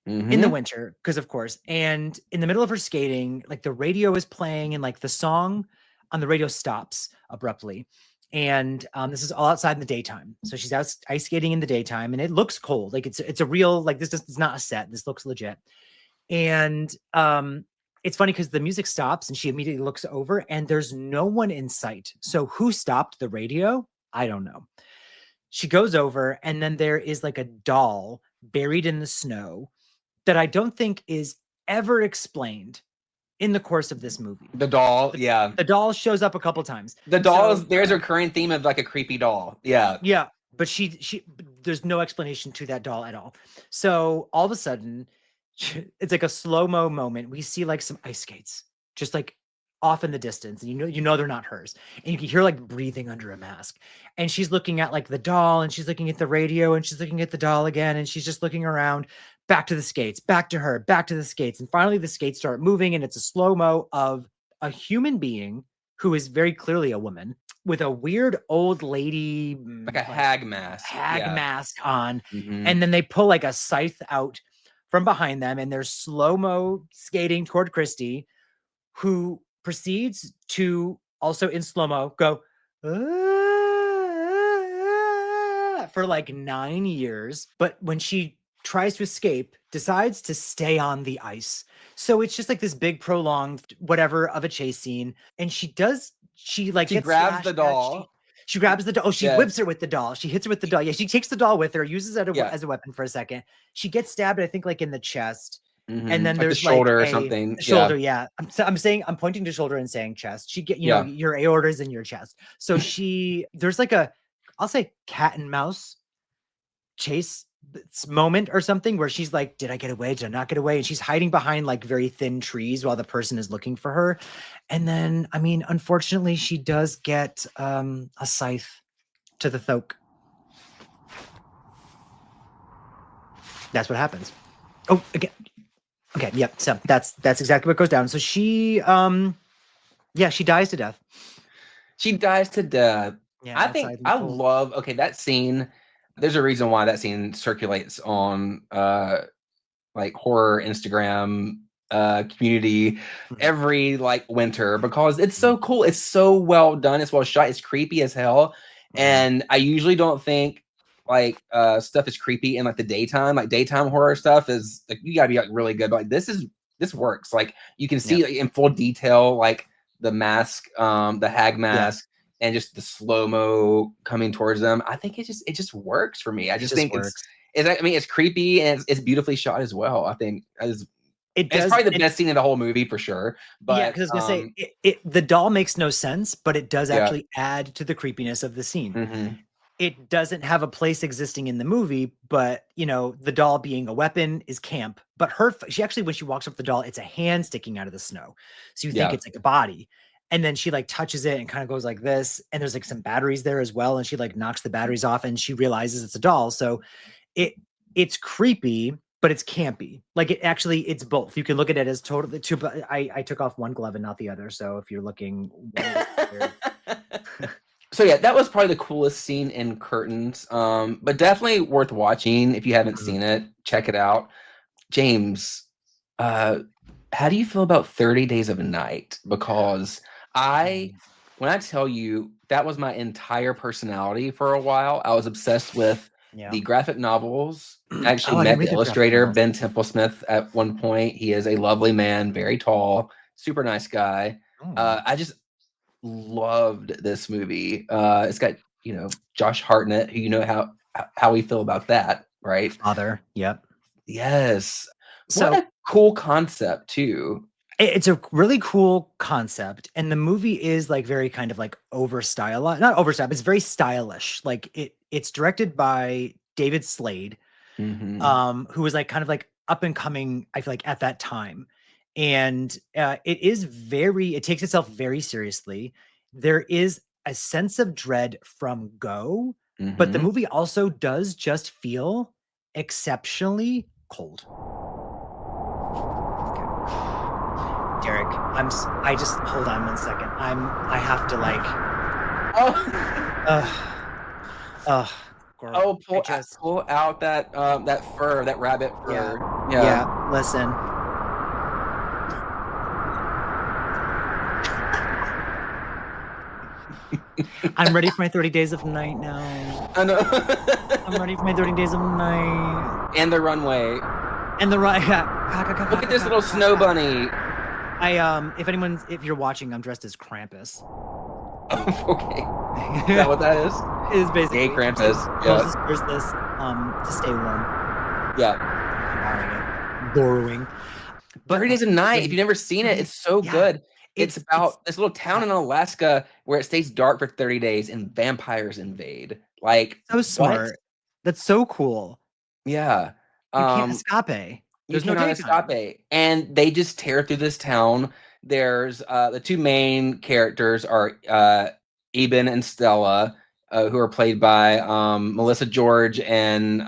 in the winter, because of course. And in the middle of her skating, like the radio is playing, and like the song on the radio stops abruptly. And this is all outside in the daytime. So she's out ice skating in the daytime, and it looks cold. Like it's a real, like it's not a set. This looks legit. And it's funny because the music stops and she immediately looks over and there's no one in sight. So who stopped the radio? I don't know. She goes over, and then there is like a doll buried in the snow that I don't think is ever explained in the course of this movie. The doll, yeah. The doll shows up a couple times. The doll there's a recurring theme of like a creepy doll. Yeah. Yeah. But she there's no explanation to that doll at all. So all of a sudden, it's like a slow-mo moment. We see like some ice skates just like off in the distance, and you know they're not hers, and you can hear like breathing under a mask, and she's looking at like the doll, and she's looking at the radio, and she's looking at the doll again, and she's just looking around, back to the skates, back to her, back to the skates, and finally the skates start moving, and it's a slow-mo of a human being who is very clearly a woman with a weird old lady, like a hag mask on, and then they pull like a scythe out from behind them, and they're slow-mo skating toward Christy, who proceeds to also in slow-mo go for like 9 years. But when she tries to escape, decides to stay on the ice. So it's just like this big prolonged whatever of a chase scene. And she grabs the doll. She grabs the doll. Oh, she whips her with the doll. She hits her with the doll. Yeah, she takes the doll with her, uses it as a weapon for a second. She gets stabbed, I think, like in the chest. And then there's the shoulder or something. Shoulder, yeah. I'm pointing to shoulder and saying chest. She get, know, your aorta is in your chest. So there's like I'll say cat and mouse chase moment or something where she's like, did I get away? Did I not get away? And she's hiding behind like very thin trees while the person is looking for her. And then, I mean, unfortunately, she does get a scythe to the thoke. That's what happens. Oh, again. Okay, yep. So that's exactly what goes down. So she dies to death. She dies to death. Yeah, I think I love that scene. There's a reason why that scene circulates on like horror Instagram community every like winter, because it's so cool. It's so well done. It's well shot. It's creepy as hell. And I usually don't think like stuff is creepy in like the daytime, like daytime horror stuff is like you gotta be like really good. But like this works. Like you can see like, in full detail like the mask, the hag mask, and just the slow-mo coming towards them. I think it just works for me. I just think works. it's creepy and it's beautifully shot as well. I think it's probably the best scene in the whole movie for sure. But yeah, because I was gonna say the doll makes no sense, but it does actually add to the creepiness of the scene. Mm-hmm. It doesn't have a place existing in the movie, but you know, the doll being a weapon is camp. But she actually, when she walks up the doll, it's a hand sticking out of the snow, so you think it's like a body. And then she like touches it and kind of goes like this, and there's like some batteries there as well, and she like knocks the batteries off, and she realizes it's a doll. So it's creepy, but it's campy. Like it's both. You can look at it as totally two. But I took off one glove and not the other. So if you're looking, so yeah, that was probably the coolest scene in Curtains. But definitely worth watching if you haven't seen it. Check it out, James. How do you feel about 30 Days of Night? Because when I tell you that was my entire personality for a while, I was obsessed with the graphic novels. I actually met the illustrator, Ben Templesmith, at one point. He is a lovely man, very tall, super nice guy. I just loved this movie. It's got, Josh Hartnett, who you know how we feel about that, right? Father. Yep. Yes. So, what a cool concept too. It's a really cool concept, and the movie is like very kind of like not over stylized. It's very stylish. Like it's directed by David Slade, who was like kind of like up and coming, I feel like, at that time. And it takes itself very seriously. There is a sense of dread from go, but the movie also does just feel exceptionally cold. Derek, I just hold on one second. I have to like. Girl, pull out that fur, that rabbit fur. Yeah. Listen. I'm ready for my 30 days of night now. I know. I'm ready for my 30 days of night. And the runway. And the Look at this little snow bunny. If you're watching, I'm dressed as Krampus. Okay. Is that what that is? It is basically. Gay Krampus. There's this to stay warm. Yeah. Borrowing. But 30 Days of Night, if you've never seen it, it's so good. It's about this little town in Alaska where it stays dark for 30 days and vampires invade. Like, so smart. What? That's so cool. Yeah. You can't escape. There's no escape. And they just tear through this town. There's the two main characters are Eben and Stella, who are played by Melissa George and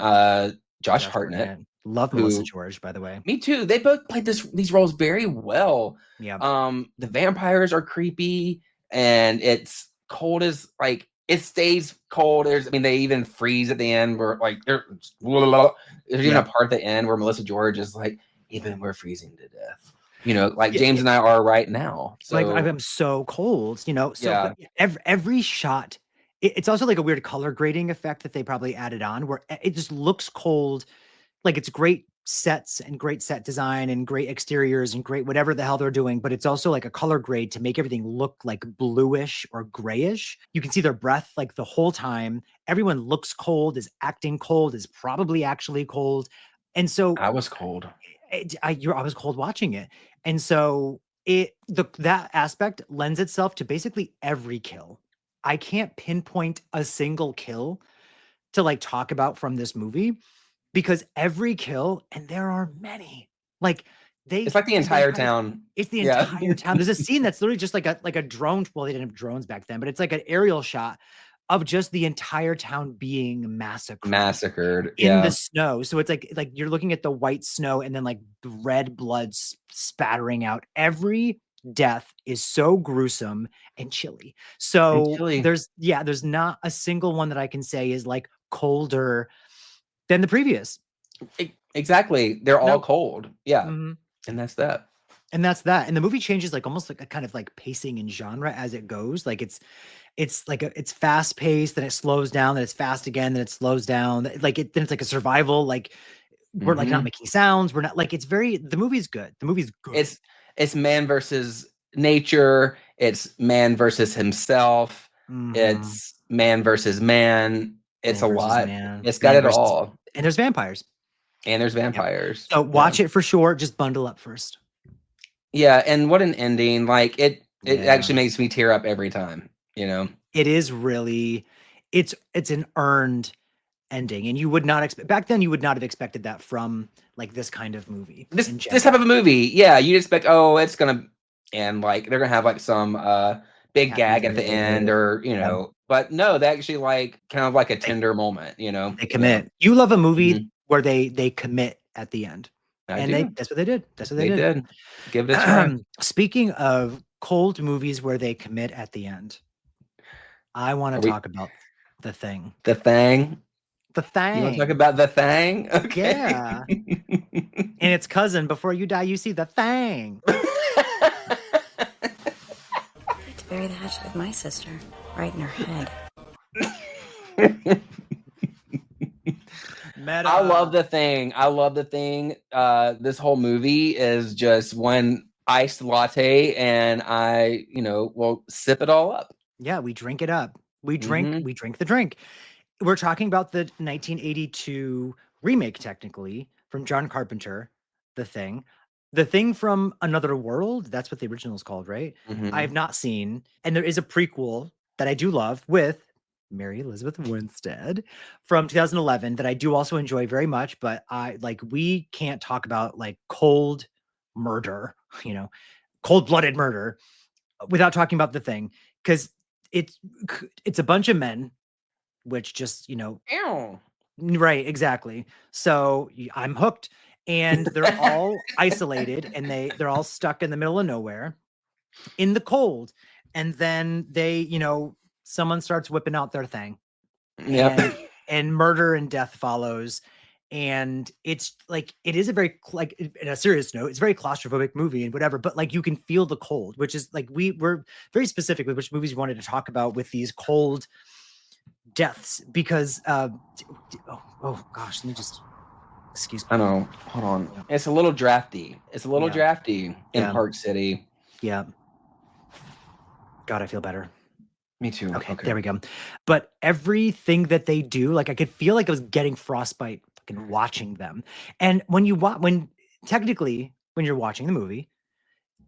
Josh Hartnett. Love Melissa George, by the way. Me too. They both played these roles very well. Yeah. The vampires are creepy, and it's cold as like it stays cold. They even freeze at the end where like there's even a part at the end where Melissa George is like, even we're freezing to death. Like James and I are right now. So like I'm so cold, So every shot, it's also like a weird color grading effect that they probably added on where it just looks cold. Like it's great sets and great set design and great exteriors and great whatever the hell they're doing, but it's also like a color grade to make everything look like bluish or grayish. You can see their breath like the whole time. Everyone looks cold, is acting cold, is probably actually cold. And so I was cold. I was cold watching it. And so that aspect lends itself to basically every kill. I can't pinpoint a single kill to like talk about from this movie. Because every kill, and there are many, it's like the entire town. It's the entire town. There's a scene that's literally just like a drone. Well, they didn't have drones back then, but it's like an aerial shot of just the entire town being massacred in the snow. So it's like you're looking at the white snow and then like the red blood spattering out. Every death is so gruesome and chilly. So there's not a single one that I can say is like colder than the previous. Exactly. They're all cold. Yeah. And that's that. And that's that. And the movie changes like almost like a kind of like pacing and genre as it goes. Like it's like it's fast paced, then it slows down, then it's fast again, then it slows down. Like then it's like a survival. Like we're like not making sounds. We're not like the movie's good. The movie's good. It's man versus nature. It's man versus himself. It's man versus man. It's a lot. Man. It's got it all. And there's vampires. Yep. So watch it for sure. Just bundle up first. Yeah, and what an ending. Like it actually makes me tear up every time, you know. It is really it's an earned ending, and you would not expect back then. You would not have expected that from like this kind of movie. This type of a movie, yeah, you'd expect, oh, it's gonna end like they're gonna have like some big gag at the end, or you know, but no, they actually like kind of like a tender moment, you know. They commit. You love a movie where they commit at the end, that's what they did. That's what they did. Give it a try. Speaking of cold movies where they commit at the end, I want to talk about The Thing. The Thing. The Thing. You want to talk about The Thing? Okay. Yeah. And its cousin, Before You Die, You See the Thing. I had to bury the hatchet with my sister, right in her head. Meta. I love The Thing. This whole movie is just one iced latte, and I, will sip it all up. Yeah, we drink it up. We drink the drink. We're talking about the 1982 remake, technically, from John Carpenter, The Thing. The Thing from Another World, that's what the original is called, right? I have not seen. And there is a prequel that I do love with Mary Elizabeth Winstead from 2011 that I do also enjoy very much, but we can't talk about like cold murder, cold-blooded murder without talking about The Thing, because it's a bunch of men, which just, Ew. Right, exactly. So I'm hooked, and they're all isolated, and they're all stuck in the middle of nowhere in the cold. And then they, someone starts whipping out their thing. Yeah. And murder and death follows. And it's like, it is a very, like, in a serious note, it's a very claustrophobic movie and whatever, but like you can feel the cold, which is like, we're very specific with which movies we wanted to talk about with these cold deaths, because oh gosh, let me just excuse me. I know, hold on. Yeah. It's a little drafty in Park City. Yeah. God, I feel better. Me too. Okay, there we go. But everything that they do, like I could feel like I was getting frostbite fucking watching them. And when you're watching the movie,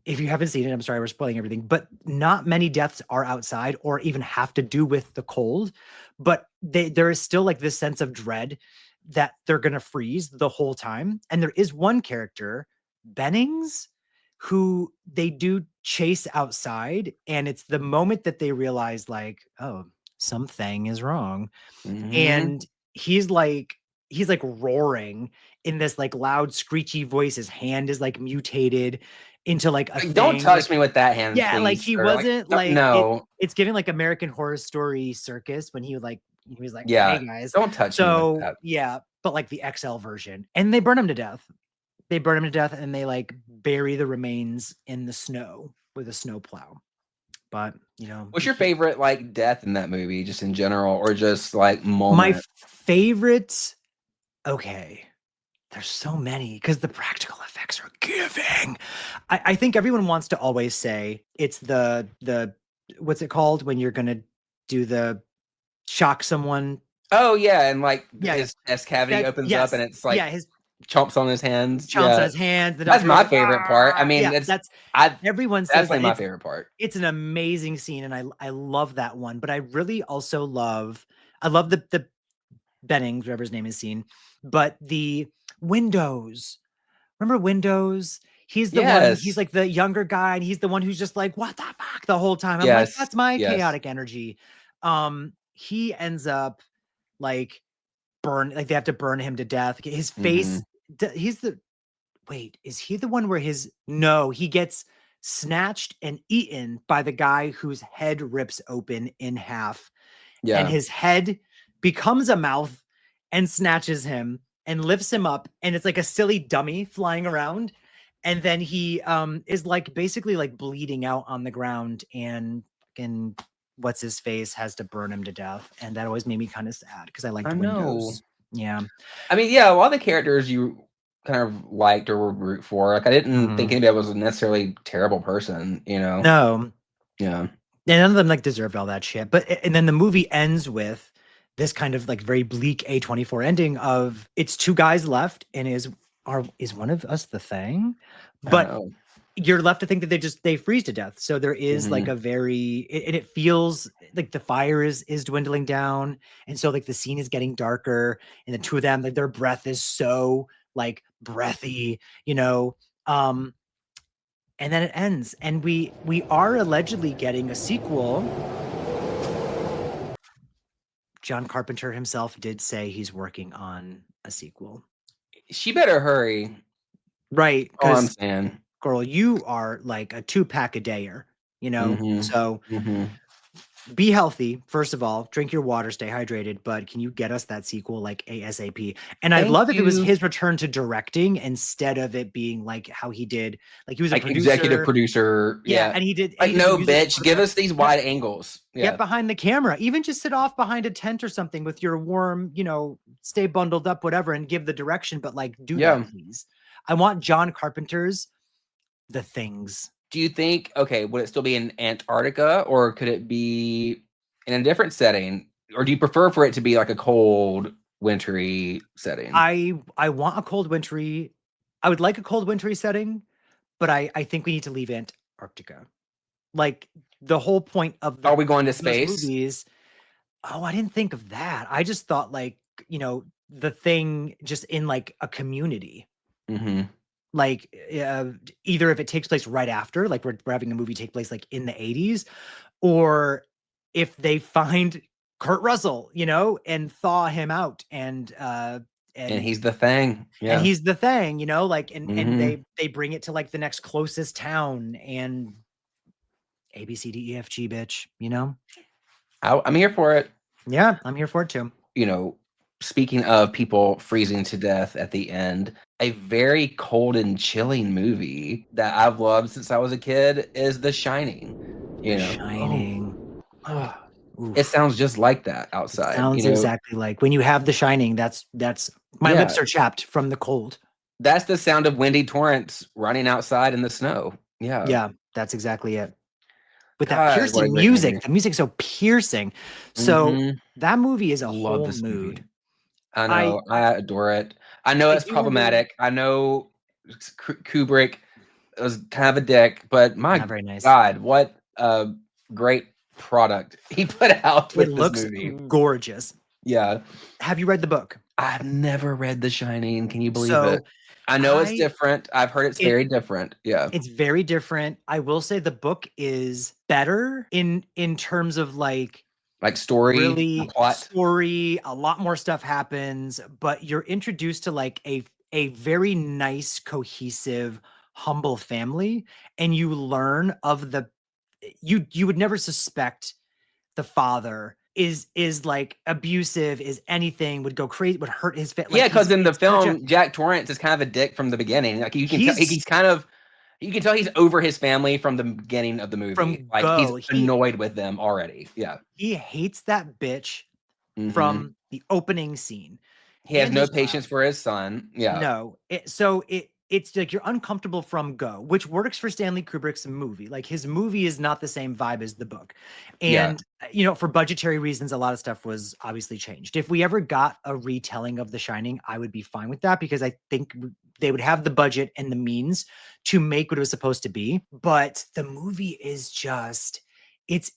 if you haven't seen it, I'm sorry, we're spoiling everything, but not many deaths are outside or even have to do with the cold. But there is still like this sense of dread that they're going to freeze the whole time. And there is one character, Bennings, who they do chase outside. And it's the moment that they realize like, oh, something is wrong. And he's like roaring in this like loud, screechy voice. His hand is like mutated into like a don't touch me with that hand. Yeah, please, like he wasn't like no. It's giving like American Horror Story Circus when he was like, yeah, hey guys, don't touch me with that. Yeah, but like the XL version, and they burn him to death. And they like bury the remains in the snow with a snow plow. But what's your favorite like death in that movie, just in general, or just like moment? My favorite. Okay. There's so many because the practical effects are giving. I think everyone wants to always say it's the what's it called when you're gonna do the shock someone. Oh yeah, and like his chest cavity opens up and it's like his chomps on his hands. On his hands. That's my favorite part. I mean, everyone says that's my favorite part. It's an amazing scene, and I love that one. But I really also love the Bennings, whatever his name is, scene, but the Windows. Remember Windows? He's the one, he's like the younger guy, and he's the one who's just like, what the fuck the whole time. I'm like, that's my chaotic energy. He ends up like they have to burn him to death. His face, is he the one where he gets snatched and eaten by the guy whose head rips open in half. Yeah. And his head becomes a mouth and snatches him and lifts him up, and it's like a silly dummy flying around, And then he is like basically like bleeding out on the ground, and what's his face has to burn him to death, and that always made me kind of sad because I liked I know. Windows. Yeah, I mean, yeah, a lot of the characters you kind of liked or would root for. Like, I didn't think anybody was a necessarily terrible person, you know? No. Yeah. And none of them like deserved all that shit. But and then the movie ends with this kind of like very bleak A24 ending of it's two guys left, and is one of us the thing? But you're left to think that they freeze to death. So there is like a very, and it feels like the fire is dwindling down. And so like the scene is getting darker, and the two of them, like their breath is so like breathy, you know? And then it ends, and we are allegedly getting a sequel. John Carpenter himself did say he's working on a sequel. She better hurry. Right. Oh, I'm saying. Girl, you are like a 2-pack a dayer, you know? So be healthy, first of all, drink your water, stay hydrated, but can you get us that sequel like ASAP? And I'd love if it was his return to directing instead of it being like how he did, like he was like a producer, executive producer. Yeah. And he did like, no, bitch, give us these wide angles. Get behind the camera, even just sit off behind a tent or something with your warm, you know, stay bundled up, whatever, and give the direction, but like do that, please. I want John Carpenter's The Things. Do you think, okay, would it still be in Antarctica, or could it be in a different setting? Or do you prefer for it to be like a cold, wintry setting? I want a cold, wintry. I would like a cold, wintry setting, but I think we need to leave Antarctica. Like the whole point of Are we going to space? Movies. Oh, I didn't think of that. I just thought like, you know, The Thing just in like a community. Like either if it takes place right after, like we're having a movie take place like in the 80s, or if they find Kurt Russell, you know, and thaw him out, and he's the thing. And he's the thing, you know, like and they bring it to like the next closest town, and ABCDEFG, bitch, you know. I'm here for it. Yeah, I'm here for it too. You know, speaking of people freezing to death at the end, a very cold and chilling movie that I've loved since I was a kid is The Shining. You know, Shining. It sounds just like that outside. It sounds exactly like when you have The Shining. That's my lips are chapped from the cold. That's the sound of windy torrents running outside in the snow. Yeah, that's exactly it. With that piercing music, the music's so piercing. So that movie is a whole mood. I know. I adore it. I know it's problematic. I know Kubrick was kind of a dick, but my God, what a great product he put out with this movie. Gorgeous. Yeah. Have you read the book? I've never read The Shining. Can you believe it? I know it's different. I've heard it's very different. Yeah. It's very different. I will say the book is better in terms of like story, really plot. Story, a lot more stuff happens, but you're introduced to like a very nice, cohesive, humble family, and you learn of you would never suspect the father is like abusive, is anything, would go crazy, would hurt his family. Yeah, because in the film, Jack Torrance is kind of a dick from the beginning. Like you can tell, you can tell he's over his family from the beginning of the movie. He's annoyed with them already. Yeah. He hates that bitch from the opening scene. He has no patience for his son. Yeah. No. It's like you're uncomfortable from go, which works for Stanley Kubrick's movie. Like his movie is not the same vibe as the book. And, you know, for budgetary reasons, a lot of stuff was obviously changed. If we ever got a retelling of The Shining, I would be fine with that because I think they would have the budget and the means to make what it was supposed to be. But the movie is just, it's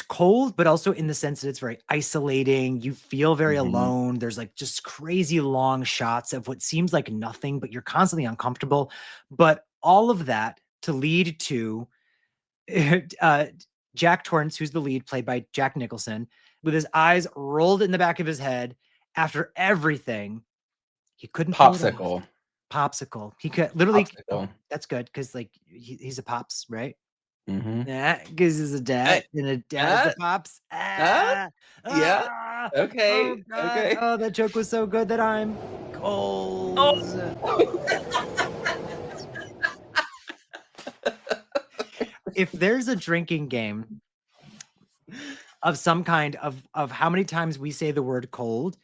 cold, but also in the sense that it's very isolating. You feel very alone. There's like just crazy long shots of what seems like nothing, but you're constantly uncomfortable. But all of that to lead to Jack Torrance, who's the lead, played by Jack Nicholson, with his eyes rolled in the back of his head after everything. He couldn't popsicle. He could literally. Oh, that's good because like he's a pops, right? Yeah, because he's a dad and a dad is a pops. Yeah. Okay. Okay. Oh, that joke was so good that I'm cold. if there's a drinking game of some kind of how many times we say the word cold,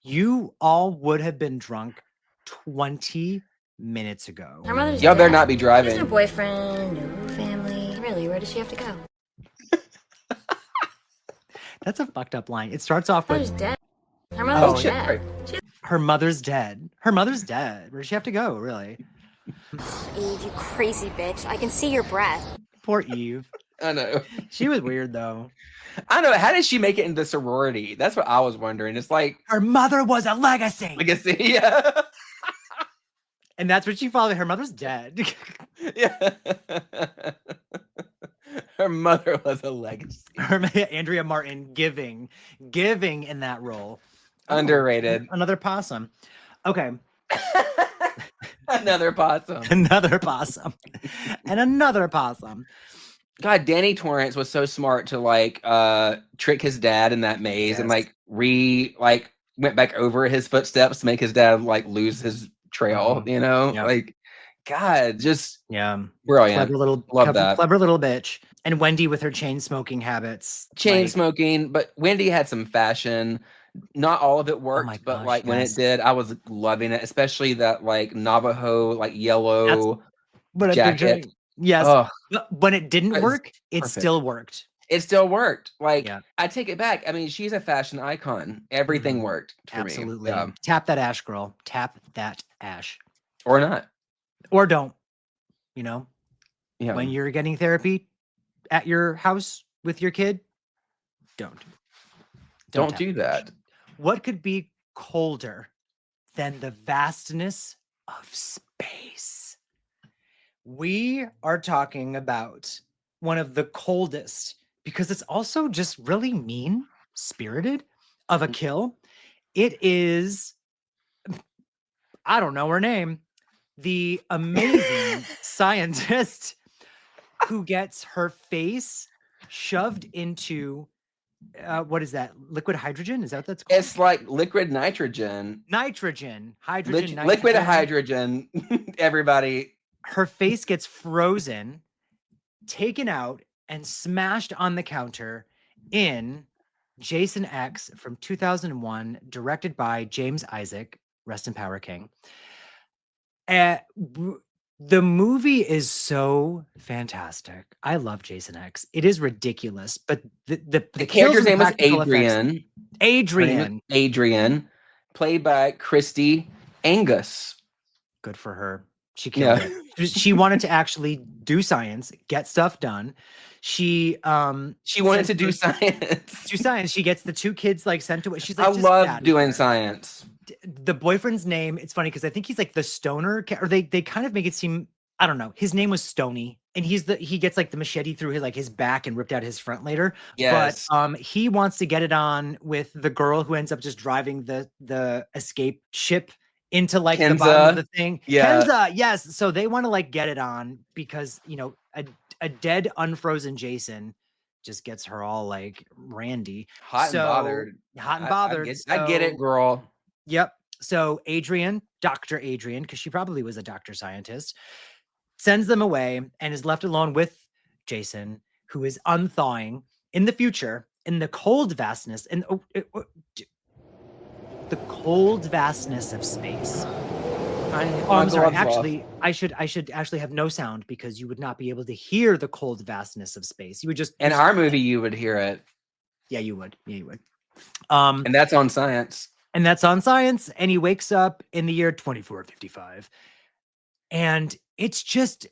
you all would have been drunk 20 minutes ago. Her mother's Y'all better dead. not be She has driving. no boyfriend, no family. Really, where does she have to go? That's a fucked up line. It starts off Her mother's with dead. Her Oh mother's shit! dead. Sorry. her mother's dead. Her mother's dead. Where does she have to go, really? Eve, you crazy bitch. I can see your breath. Poor Eve. I know. She was weird though. I know. How did she make it into sorority? That's what I was wondering. It's like Her mother was a legacy. legacy. Yeah. And that's what she followed. Her mother's dead. Yeah. Her mother was a legacy. Andrea Martin giving in that role. Underrated. Another possum. Okay. Another possum. Another possum. And another possum. God, Danny Torrance was so smart to like trick his dad in that maze and Yes. like went back over his footsteps to make his dad like lose his trail, you know? Yep. Like God, just Yeah. brilliant. Love that. Clever little bitch. And Wendy with her chain smoking habits. Chain like, smoking, but Wendy had some fashion. Not all of it worked, my but gosh, like when yes. it did, I was loving it, especially that like Navajo, like yellow What I'm jacket. picturing. Yes. Oh, But when it didn't That's work, it perfect. still worked. it still worked. Like Yeah. I take it back. I mean, she's a fashion icon. Everything worked for Absolutely. me. Yeah. Tap that ash, girl. Tap that ash. Or not. Or don't. You know, Yeah. when you're getting therapy at your house with your kid, don't. Don't tap do that. What could be colder than the vastness of space? We are talking about one of the coldest, because it's also just really mean spirited of a kill. It is, I don't know her name, the amazing scientist who gets her face shoved into what is that? Liquid hydrogen? Is that what that's called? It's like liquid nitrogen. Nitrogen. Hydrogen. Liquid nitrogen. hydrogen. Everybody. Her face gets frozen, taken out, and smashed on the counter in Jason X from 2001, directed by James Isaac, rest in power, King. The movie is so fantastic. I love Jason X. It is ridiculous, but the character's name was practical effects- Adrian. Her name Adrian. was Adrian, played by Christy Angus. Good for her. She killed it. She wanted to actually do science, get stuff done. She wanted to do science. Do science. She gets the two kids like sent away. She's like, I "Just love get out of doing here." science. The boyfriend's name, it's funny because I think he's like the stoner, or they kind of make it seem, I don't know. His name was Stony, and he gets like the machete through his back and ripped out his front later. Yes. But he wants to get it on with the girl who ends up just driving the escape ship into like the bottom of the thing. Yeah. Kenza, yes. So they want to like get it on because a dead unfrozen Jason just gets her all like randy. Hot and bothered. Hot and bothered. I get it, girl. Yep. So Adrian, Dr. Adrian, because she probably was a doctor scientist, sends them away and is left alone with Jason, who is unthawing in the future in the cold vastness and the cold vastness of space. I'm sorry. Actually, I should actually have no sound because you would not be able to hear the cold vastness of space. You would just in our movie, you would hear it. Yeah, you would. Yeah, you would. And that's on science. And that's on science. And he wakes up in the year 2455. And it's just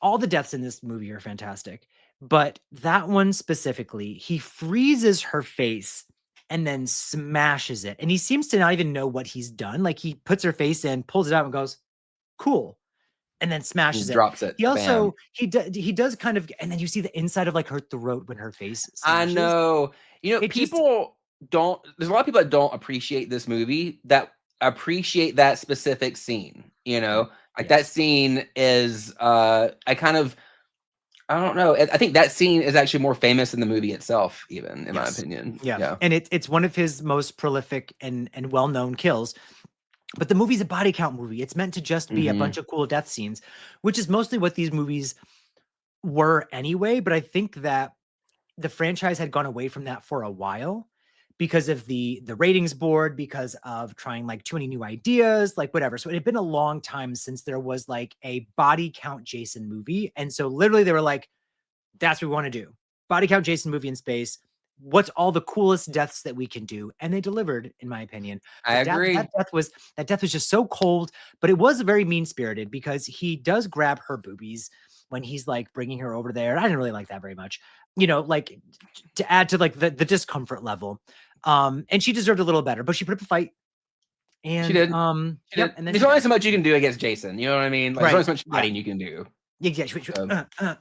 all the deaths in this movie are fantastic. But that one specifically, he freezes her face and then smashes it. And he seems to not even know what he's done. Like he puts her face in, pulls it out and goes, cool. And then smashes it. Drops it. He also, he does kind of, and then you see the inside of like her throat when her face smashes. I know. There's a lot of people that don't appreciate this movie that appreciate that specific scene, like that scene is, I don't know. I think that scene is actually more famous than the movie itself, even in my opinion. Yeah. And it's one of his most prolific and well-known kills. But the movie's a body count movie. It's meant to just be a bunch of cool death scenes, which is mostly what these movies were anyway, but I think that the franchise had gone away from that for a while because of the ratings board, because of trying like too many new ideas, like whatever. So it had been a long time since there was like a body count Jason movie. And so literally they were like, that's what we want to do. Body count Jason movie in space. What's all the coolest deaths that we can do? And they delivered, in my opinion. I agree. That death was just so cold, but it was very mean-spirited because he does grab her boobies when he's like bringing her over there. I didn't really like that very much, like to add to like the discomfort level. And she deserved a little better, but she put up a fight. And she did. And then there's only so much you can do against Jason. You know what I mean? Like right. there's only so much fighting you can do. Yeah. And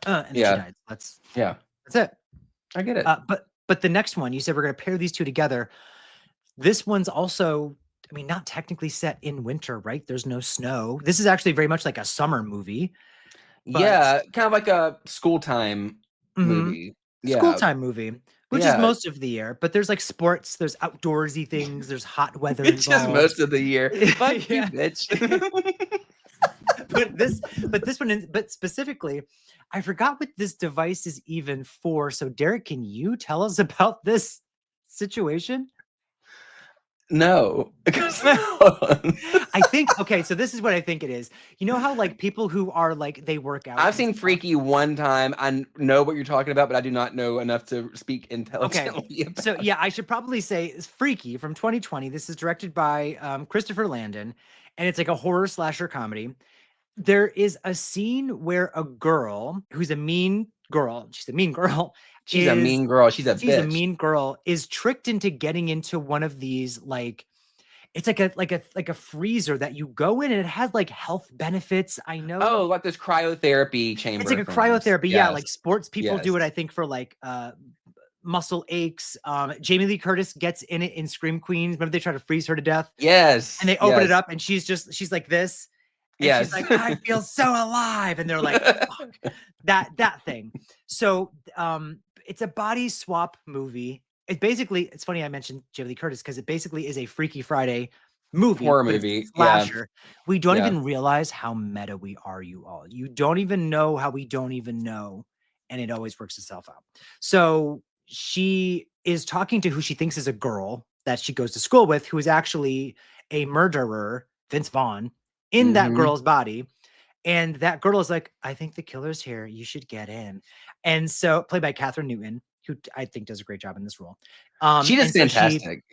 then she died. That's it. I get it. But the next one, you said we're going to pair these two together. This one's also, I mean, not technically set in winter, right? There's no snow. This is actually very much like a summer movie. Yeah, kind of like a school time movie. Yeah. School time movie, which is most of the year. But there's like sports, there's outdoorsy things, there's hot weather It's just most of the year. Fuck you, bitch. but specifically, I forgot what this device is even for. So Derek, can you tell us about this situation? No. I think, okay, so this is what I think it is. You know how like people who are like, they work out. I've seen Freaky one time. I know what you're talking about, but I do not know enough to speak intelligently about. So yeah, I should probably say it's Freaky from 2020. This is directed by Christopher Landon, and it's like a horror slasher comedy. There is a scene where a girl who's a mean girl, she's a mean girl. She's a mean girl. She's a mean girl, is tricked into getting into one of these, like, it's like a freezer that you go in and it has like health benefits. I know. Oh, like this cryotherapy chamber. It's like a cryotherapy. Yeah. Like sports people do it, I think, for like muscle aches. Jamie Lee Curtis gets in it in Scream Queens. Remember they try to freeze her to death? Yes. And they open it up and she's like this. And she's like, I feel so alive. And they're like, fuck, that thing. So it's a body swap movie. It's funny I mentioned Jamie Lee Curtis because it basically is a Freaky Friday movie. Horror movie. Slasher. Yeah. We don't even realize how meta we are, you all. You don't even know how we don't even know. And it always works itself out. So she is talking to who she thinks is a girl that she goes to school with, who is actually a murderer, Vince Vaughn, in that girl's body. And that girl is like, I think the killer's here. You should get in. And so, played by Catherine Newton, who I think does a great job in this role. She does fantastic.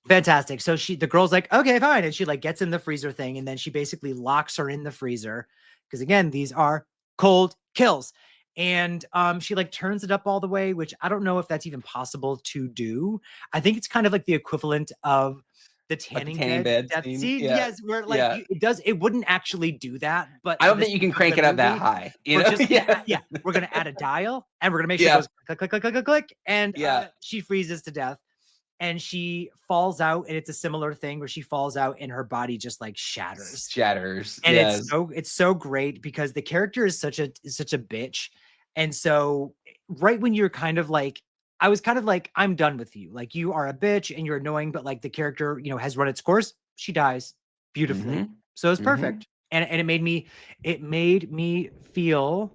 Fantastic. So the girl's like, okay, fine. And she like gets in the freezer thing. And then she basically locks her in the freezer. Because again, these are cold kills. And she like turns it up all the way, which I don't know if that's even possible to do. I think it's kind of like the equivalent of the tanning bed scene. Yes, where like it wouldn't actually do that, but I don't think you can crank it up that high. You know? We're gonna add a dial and we're gonna make sure it goes click, click, click, click, click, click, and she freezes to death and she falls out, and it's a similar thing where she falls out and her body just like shatters. And it's so great because the character is such a bitch. And so right when you're kind of like, I was kind of like, I'm done with you. Like, you are a bitch and you're annoying, but like the character, has run its course. She dies beautifully. So it's perfect. And it made me feel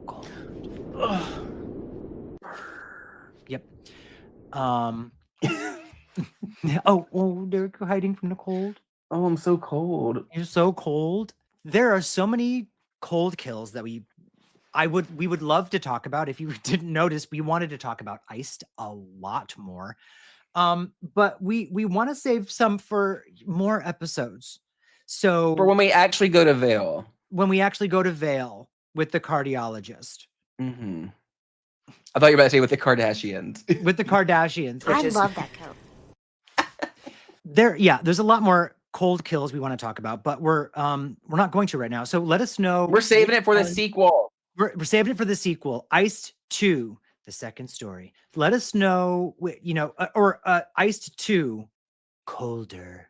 cold. Yep. Oh, they're hiding from the cold. Oh, I'm so cold. You're so cold. There are so many cold kills that we would love to talk about. If you didn't notice, we wanted to talk about Iced a lot more. But we want to save some for more episodes. So for when we actually go to Vale. When we actually go to Vale with the cardiologist. I thought you were about to say with the Kardashians. With the Kardashians. I love that coat. There's a lot more cold kills we want to talk about, but we're not going to right now. So let us know. We're saving it for the sequel. We're saving it for the sequel, Iced 2, the second story. Let us know, or Iced 2, colder.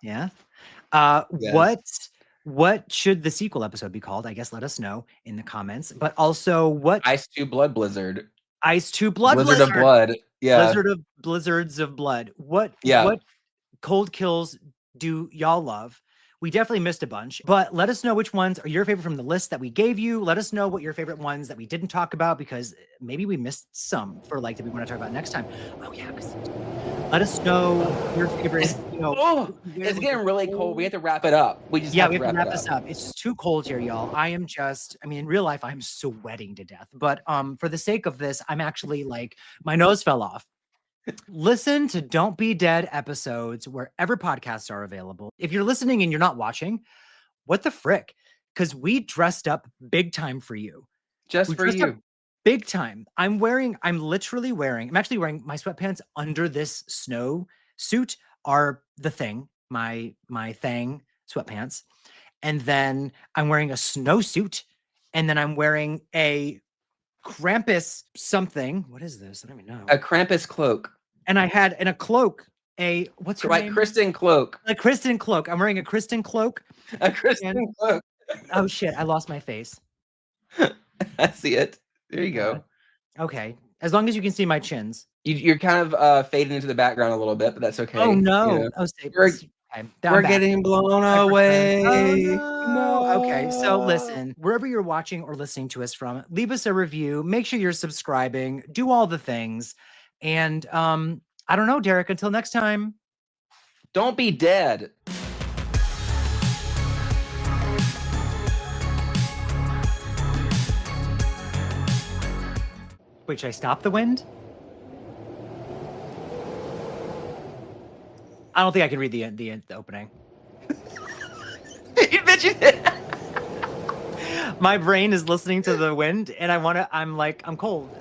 Yeah. What should the sequel episode be called? I guess let us know in the comments. But also, what Ice 2 Blood Blizzard. Ice 2 Blood Blizzard of Blood. Yeah. Blizzards of Blood. What cold kills do y'all love? We definitely missed a bunch, but let us know which ones are your favorite from the list that we gave you. Let us know what your favorite ones that we didn't talk about, because maybe we missed some for like that we want to talk about next time. Oh yeah, let us know your favorite. It's getting really cold. We have to wrap it up. We have to wrap this up. It's just too cold here, y'all. I mean, in real life, I'm sweating to death. But for the sake of this, I'm actually like, my nose fell off. Listen to Don't Be Dead episodes wherever podcasts are available. If you're listening and you're not watching, what the frick? Because we dressed up big time for you. Just for you. Big time. I'm actually wearing my sweatpants under this snow suit are the thing, my thing sweatpants. And then I'm wearing a snowsuit. And then I'm wearing a Krampus something. What is this? I don't even know. A Krampus cloak. And I had in a cloak, what's your name? Kristen cloak. A Kristen cloak. I'm wearing a Kristen cloak. A Kristen cloak. Oh shit, I lost my face. I see it. There you go. Okay. As long as you can see my chins. You're kind of fading into the background a little bit, but that's okay. Oh no. You know. We're getting blown away. Oh, no. Okay. So listen, wherever you're watching or listening to us from, leave us a review. Make sure you're subscribing. Do all the things. And I don't know, Derek, until next time. Don't be dead. Wait, should I stop the wind? I don't think I can read the opening. You bet you did. My brain is listening to the wind, and I'm cold.